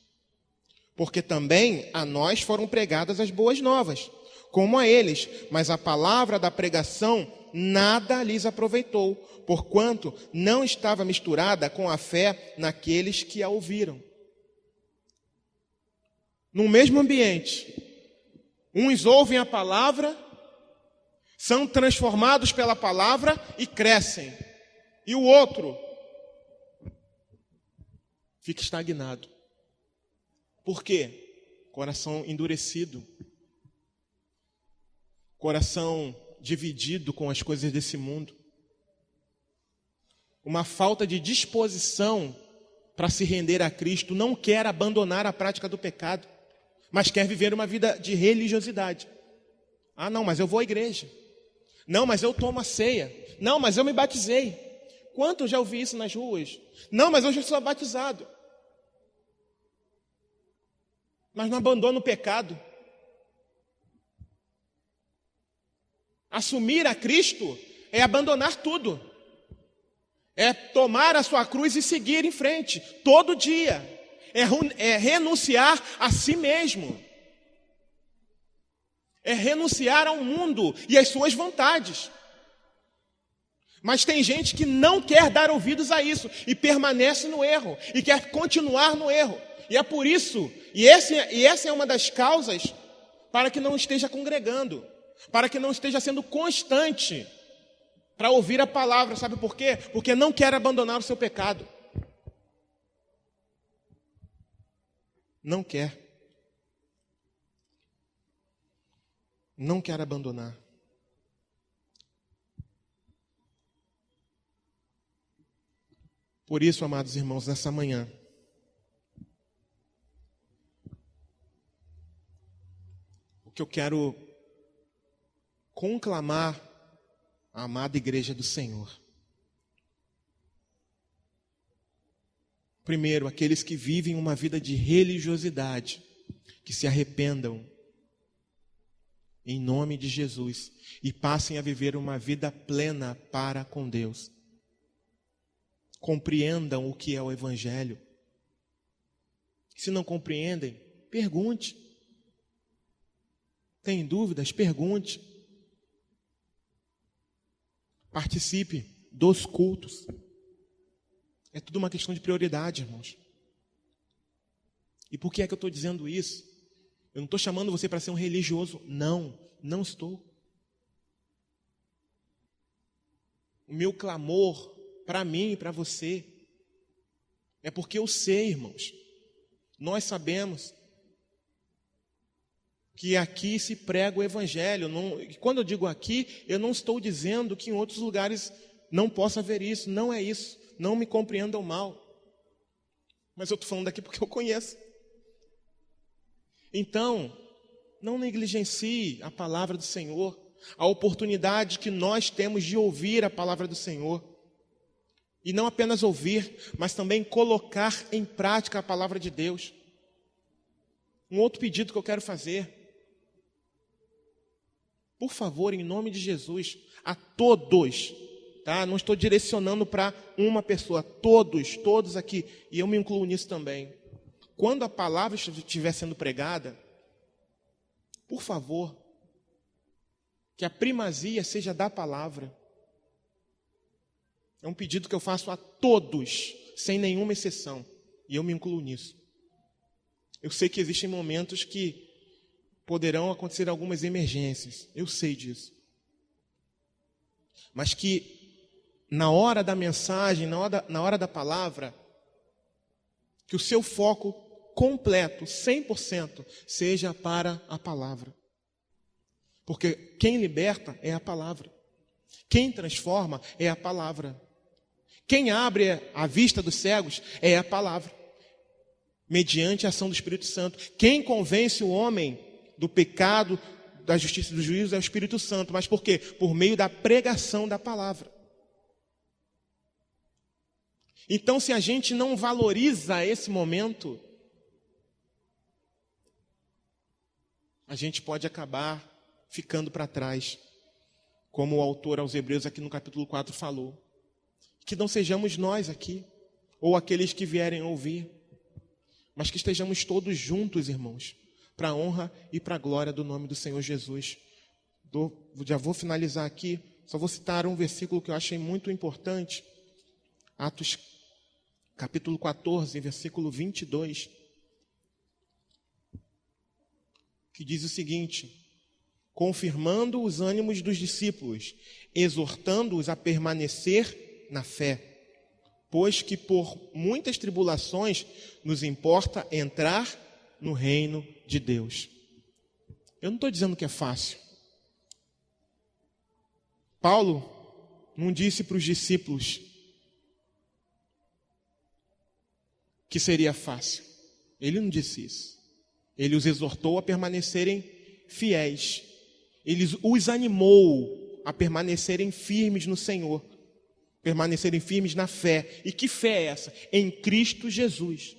Speaker 1: Porque também a nós foram pregadas as boas novas, como a eles, mas a palavra da pregação nada lhes aproveitou, porquanto não estava misturada com a fé naqueles que a ouviram. No mesmo ambiente, uns ouvem a palavra, são transformados pela palavra e crescem. E o outro fica estagnado. Por quê? Coração endurecido. Coração dividido com as coisas desse mundo. Uma falta de disposição para se render a Cristo, não quer abandonar a prática do pecado, mas quer viver uma vida de religiosidade. Ah, não, mas eu vou à igreja. Não, mas eu tomo a ceia. Não, mas eu me batizei. Quanto eu já ouvi isso nas ruas? Não, mas eu já sou batizado. Mas não abandona o pecado. Assumir a Cristo é abandonar tudo. É tomar a sua cruz e seguir em frente, todo dia. É renunciar a si mesmo. É renunciar ao mundo e às suas vontades. Mas tem gente que não quer dar ouvidos a isso e permanece no erro e quer continuar no erro. E é por isso, e essa é uma das causas para que não esteja congregando, para que não esteja sendo constante para ouvir a palavra. Sabe por quê? Porque não quer abandonar o seu pecado. Não quer. Não quer abandonar. Por isso, amados irmãos, nessa manhã, o que eu quero conclamar a amada igreja do Senhor. Primeiro, aqueles que vivem uma vida de religiosidade, que se arrependam em nome de Jesus e passem a viver uma vida plena para com Deus. Compreendam o que é o Evangelho. Se não compreendem, pergunte. Tem dúvidas? Pergunte. Participe dos cultos. É tudo uma questão de prioridade, irmãos. E por que é que eu estou dizendo isso? Eu não estou chamando você para ser um religioso. Não, não estou. O meu clamor para mim e para você é porque eu sei, irmãos. Nós sabemos que aqui se prega o Evangelho. Quando eu digo aqui, eu não estou dizendo que em outros lugares não possa haver isso. Não é isso. Não me compreendam mal. Mas eu estou falando aqui porque eu conheço. Então, não negligencie a palavra do Senhor, a oportunidade que nós temos de ouvir a palavra do Senhor. E não apenas ouvir, mas também colocar em prática a palavra de Deus. Um outro pedido que eu quero fazer. Por favor, em nome de Jesus, a todos, tá? Não estou direcionando para uma pessoa, todos aqui, e eu me incluo nisso também. Quando a palavra estiver sendo pregada, por favor, que a primazia seja da palavra. É um pedido que eu faço a todos, sem nenhuma exceção, e eu me incluo nisso. Eu sei que existem momentos que poderão acontecer algumas emergências, eu sei disso. Mas que na hora da mensagem, na hora da palavra, que o seu foco completo, 100%, seja para a palavra. Porque quem liberta é a palavra. Quem transforma é a palavra. Quem abre a vista dos cegos é a palavra. Mediante a ação do Espírito Santo. Quem convence o homem do pecado, da justiça e do juízo é o Espírito Santo. Mas por quê? Por meio da pregação da palavra. Então, se a gente não valoriza esse momento, a gente pode acabar ficando para trás, como o autor aos Hebreus aqui no capítulo 4 falou. Que não sejamos nós aqui, ou aqueles que vierem ouvir, mas que estejamos todos juntos, irmãos, para a honra e para a glória do nome do Senhor Jesus. Já vou finalizar aqui, só vou citar um versículo que eu achei muito importante. Atos capítulo 14, versículo 22, que diz o seguinte: confirmando os ânimos dos discípulos, exortando-os a permanecer na fé, pois que por muitas tribulações nos importa entrar no reino de Deus. Eu não estou dizendo que é fácil. Paulo não disse para os discípulos que seria fácil. Ele não disse isso. Ele os exortou a permanecerem fiéis. Ele os animou a permanecerem firmes no Senhor. Permanecerem firmes na fé. E que fé é essa? Em Cristo Jesus.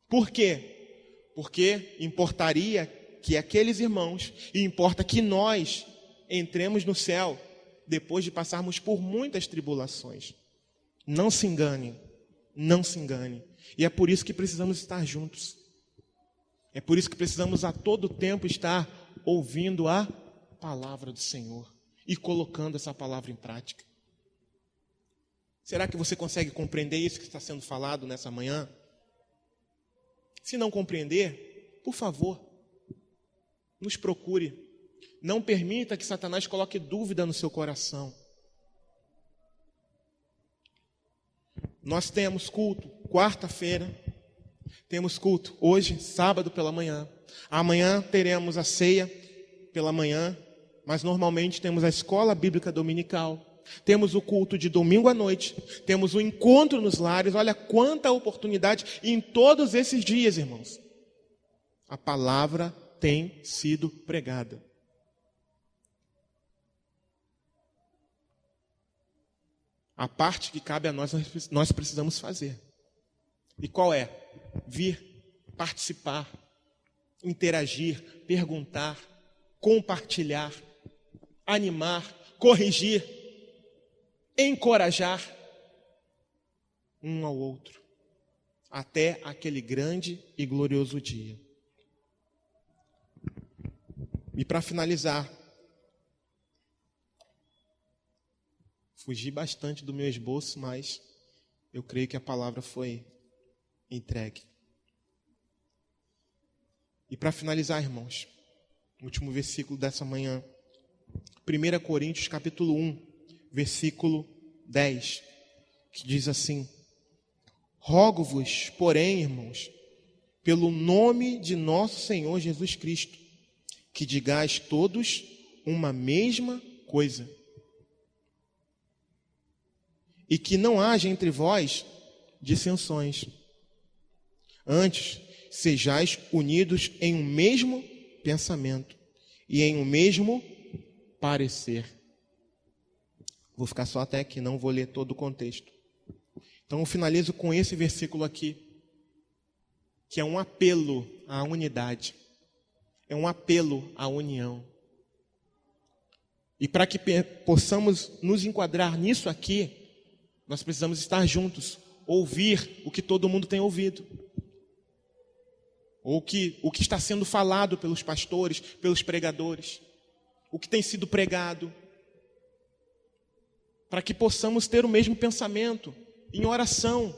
Speaker 1: Por quê? Porque importaria que aqueles irmãos, e importa que nós entremos no céu depois de passarmos por muitas tribulações. Não se engane, não se engane. E é por isso que precisamos estar juntos. É por isso que precisamos a todo tempo estar ouvindo a palavra do Senhor e colocando essa palavra em prática. Será que você consegue compreender isso que está sendo falado nessa manhã? Se não compreender, por favor, nos procure. Não permita que Satanás coloque dúvida no seu coração. Nós temos culto quarta-feira, temos culto hoje, sábado pela manhã. Amanhã teremos a ceia pela manhã, mas normalmente temos a escola bíblica dominical. Temos o culto de domingo à noite, temos o encontro nos lares. Olha quanta oportunidade em todos esses dias, irmãos. A palavra tem sido pregada. A parte que cabe a nós precisamos fazer. E qual é? Vir, participar, interagir, perguntar, compartilhar, animar, corrigir, encorajar um ao outro, até aquele grande e glorioso dia. E para finalizar, fugi bastante do meu esboço, mas eu creio que a palavra foi entregue. E para finalizar, irmãos, o último versículo dessa manhã, 1 Coríntios capítulo 1, versículo 10, que diz assim: rogo-vos, porém, irmãos, pelo nome de nosso Senhor Jesus Cristo, que digais todos uma mesma coisa, e que não haja entre vós dissensões. Antes, sejais unidos em um mesmo pensamento e em um mesmo parecer. Vou ficar só até aqui, não vou ler todo o contexto. Então eu finalizo com esse versículo aqui, que é um apelo à unidade, é um apelo à união. E para que possamos nos enquadrar nisso aqui, nós precisamos estar juntos, ouvir o que todo mundo tem ouvido, ou o que está sendo falado pelos pastores, pelos pregadores, o que tem sido pregado, para que possamos ter o mesmo pensamento, em oração,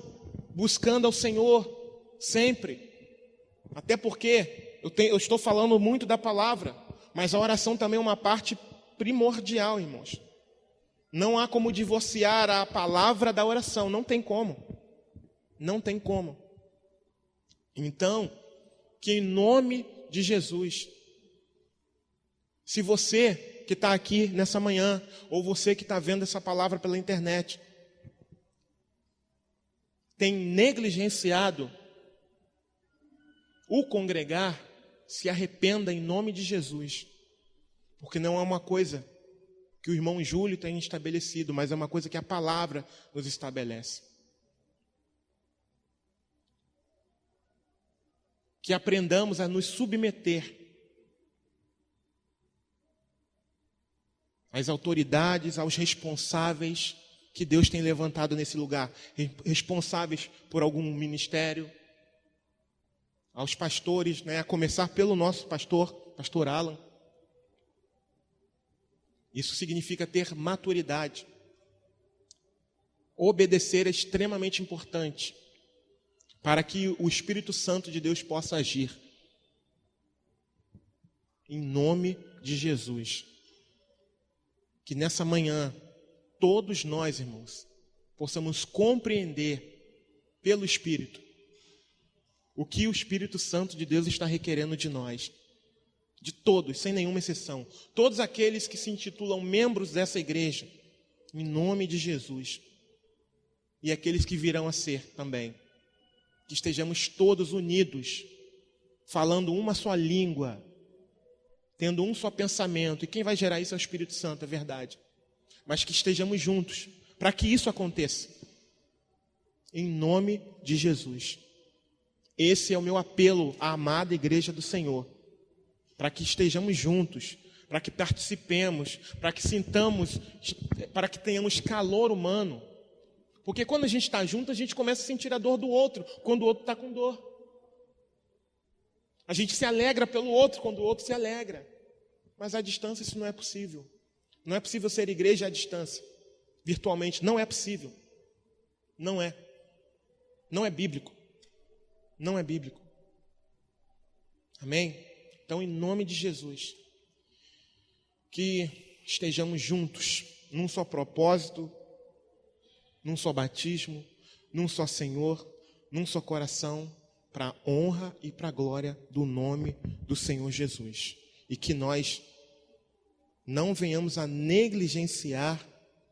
Speaker 1: buscando ao Senhor sempre. Até porque eu estou falando muito da palavra, mas a oração também é uma parte primordial, irmãos. Não há como divorciar a palavra da oração, não tem como. Não tem como. Então, que em nome de Jesus, se você que está aqui nessa manhã, ou você que está vendo essa palavra pela internet, tem negligenciado o congregar, se arrependa em nome de Jesus, porque não é uma coisa que o irmão Júlio tem estabelecido, mas é uma coisa que a palavra nos estabelece. Que aprendamos a nos submeter às autoridades, aos responsáveis que Deus tem levantado nesse lugar, responsáveis por algum ministério, aos pastores, né, a começar pelo nosso pastor Alan. Isso significa ter maturidade. Obedecer é extremamente importante para que o Espírito Santo de Deus possa agir. Em nome de Jesus. Que nessa manhã, todos nós, irmãos, possamos compreender pelo Espírito o que o Espírito Santo de Deus está requerendo de nós. De todos, sem nenhuma exceção. Todos aqueles que se intitulam membros dessa igreja, em nome de Jesus. E aqueles que virão a ser também. Que estejamos todos unidos, falando uma só língua, tendo um só pensamento. E quem vai gerar isso é o Espírito Santo, é verdade. Mas que estejamos juntos, para que isso aconteça. Em nome de Jesus. Esse é o meu apelo à amada igreja do Senhor. Para que estejamos juntos, para que participemos, para que sintamos, para que tenhamos calor humano. Porque quando a gente está junto, a gente começa a sentir a dor do outro, quando o outro está com dor. A gente se alegra pelo outro, quando o outro se alegra. Mas à distância isso não é possível. Não é possível ser igreja à distância. Virtualmente, não é possível. Não é. Não é bíblico. Não é bíblico. Amém? Então, em nome de Jesus, que estejamos juntos, num só propósito, num só batismo, num só Senhor, num só coração, para a honra e para a glória do nome do Senhor Jesus. E que nós não venhamos a negligenciar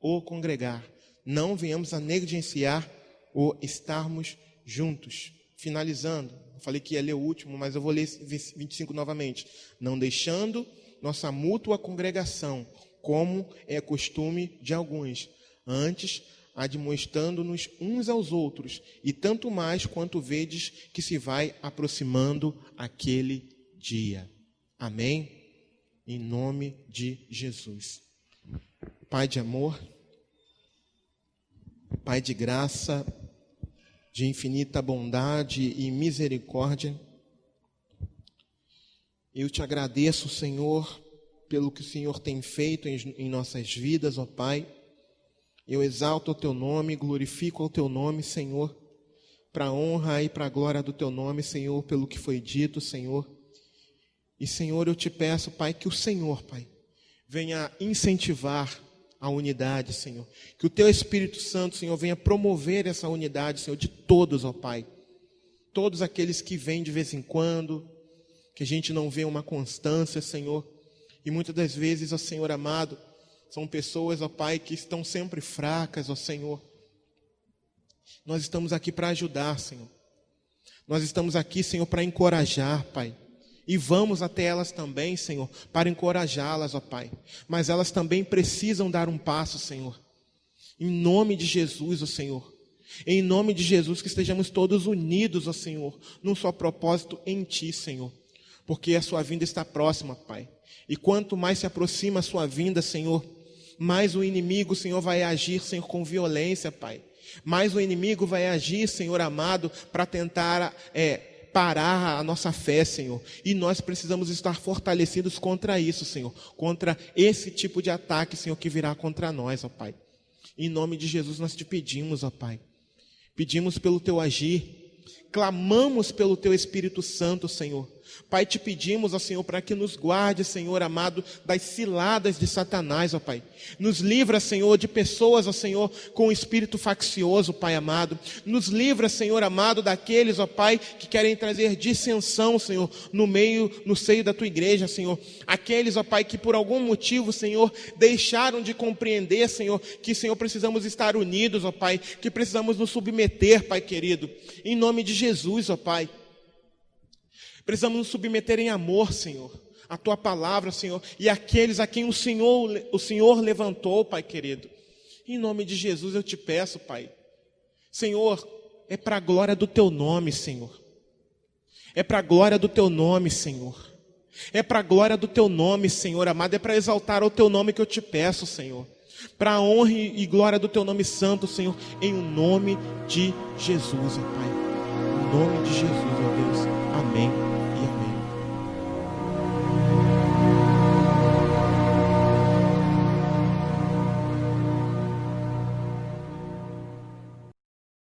Speaker 1: o congregar, não venhamos a negligenciar o estarmos juntos. Finalizando, eu falei que ia ler o último, mas eu vou ler 25 novamente. Não deixando nossa mútua congregação, como é costume de alguns, antes admoestando-nos uns aos outros, e tanto mais quanto vedes que se vai aproximando aquele dia. Amém? Em nome de Jesus. Pai de amor, Pai de graça, de infinita bondade e misericórdia, eu te agradeço, Senhor, pelo que o Senhor tem feito em nossas vidas, ó Pai. Eu exalto o Teu nome, glorifico o Teu nome, Senhor, para a honra e para a glória do Teu nome, Senhor, pelo que foi dito, Senhor. E, Senhor, eu te peço, Pai, que o Senhor, Pai, venha incentivar a unidade, Senhor. Que o Teu Espírito Santo, Senhor, venha promover essa unidade, Senhor, de todos, ó Pai. Todos aqueles que vêm de vez em quando, que a gente não vê uma constância, Senhor. E muitas das vezes, ó Senhor amado, são pessoas, ó Pai, que estão sempre fracas, ó Senhor. Nós estamos aqui para ajudar, Senhor. Nós estamos aqui, Senhor, para encorajar, Pai. E vamos até elas também, Senhor, para encorajá-las, ó Pai. Mas elas também precisam dar um passo, Senhor. Em nome de Jesus, ó Senhor. Em nome de Jesus, que estejamos todos unidos, ó Senhor, num só propósito em Ti, Senhor. Porque a Sua vinda está próxima, Pai. E quanto mais se aproxima a Sua vinda, Senhor, mais o inimigo, Senhor, vai agir, Senhor, com violência, Pai. Mais o inimigo vai agir, Senhor amado, para tentar parar a nossa fé, Senhor. E nós precisamos estar fortalecidos contra isso, Senhor. Contra esse tipo de ataque, Senhor, que virá contra nós, ó Pai. Em nome de Jesus nós te pedimos, ó Pai. Pedimos pelo Teu agir. Clamamos pelo Teu Espírito Santo, Senhor. Pai, te pedimos, ó Senhor, para que nos guarde, Senhor amado, das ciladas de Satanás, ó Pai. Nos livra, Senhor, de pessoas, ó Senhor, com espírito faccioso, Pai amado. Nos livra, Senhor amado, daqueles, ó Pai, que querem trazer dissensão, Senhor, no seio da Tua igreja, Senhor. Aqueles, ó Pai, que por algum motivo, Senhor, deixaram de compreender, Senhor, que, Senhor, precisamos estar unidos, ó Pai, que precisamos nos submeter, Pai querido. Em nome de Jesus, ó Pai. Precisamos nos submeter em amor, Senhor, a Tua palavra, Senhor, e aqueles a quem o Senhor levantou, Pai querido. Em nome de Jesus eu te peço, Pai. Senhor, é para a glória do Teu nome, Senhor. É para a glória do Teu nome, Senhor. É para a glória do Teu nome, Senhor amado. É para exaltar o Teu nome que eu te peço, Senhor. Para a honra e glória do Teu nome santo, Senhor. Em nome de Jesus, ó Pai. Em nome de Jesus, ó Deus. Amém.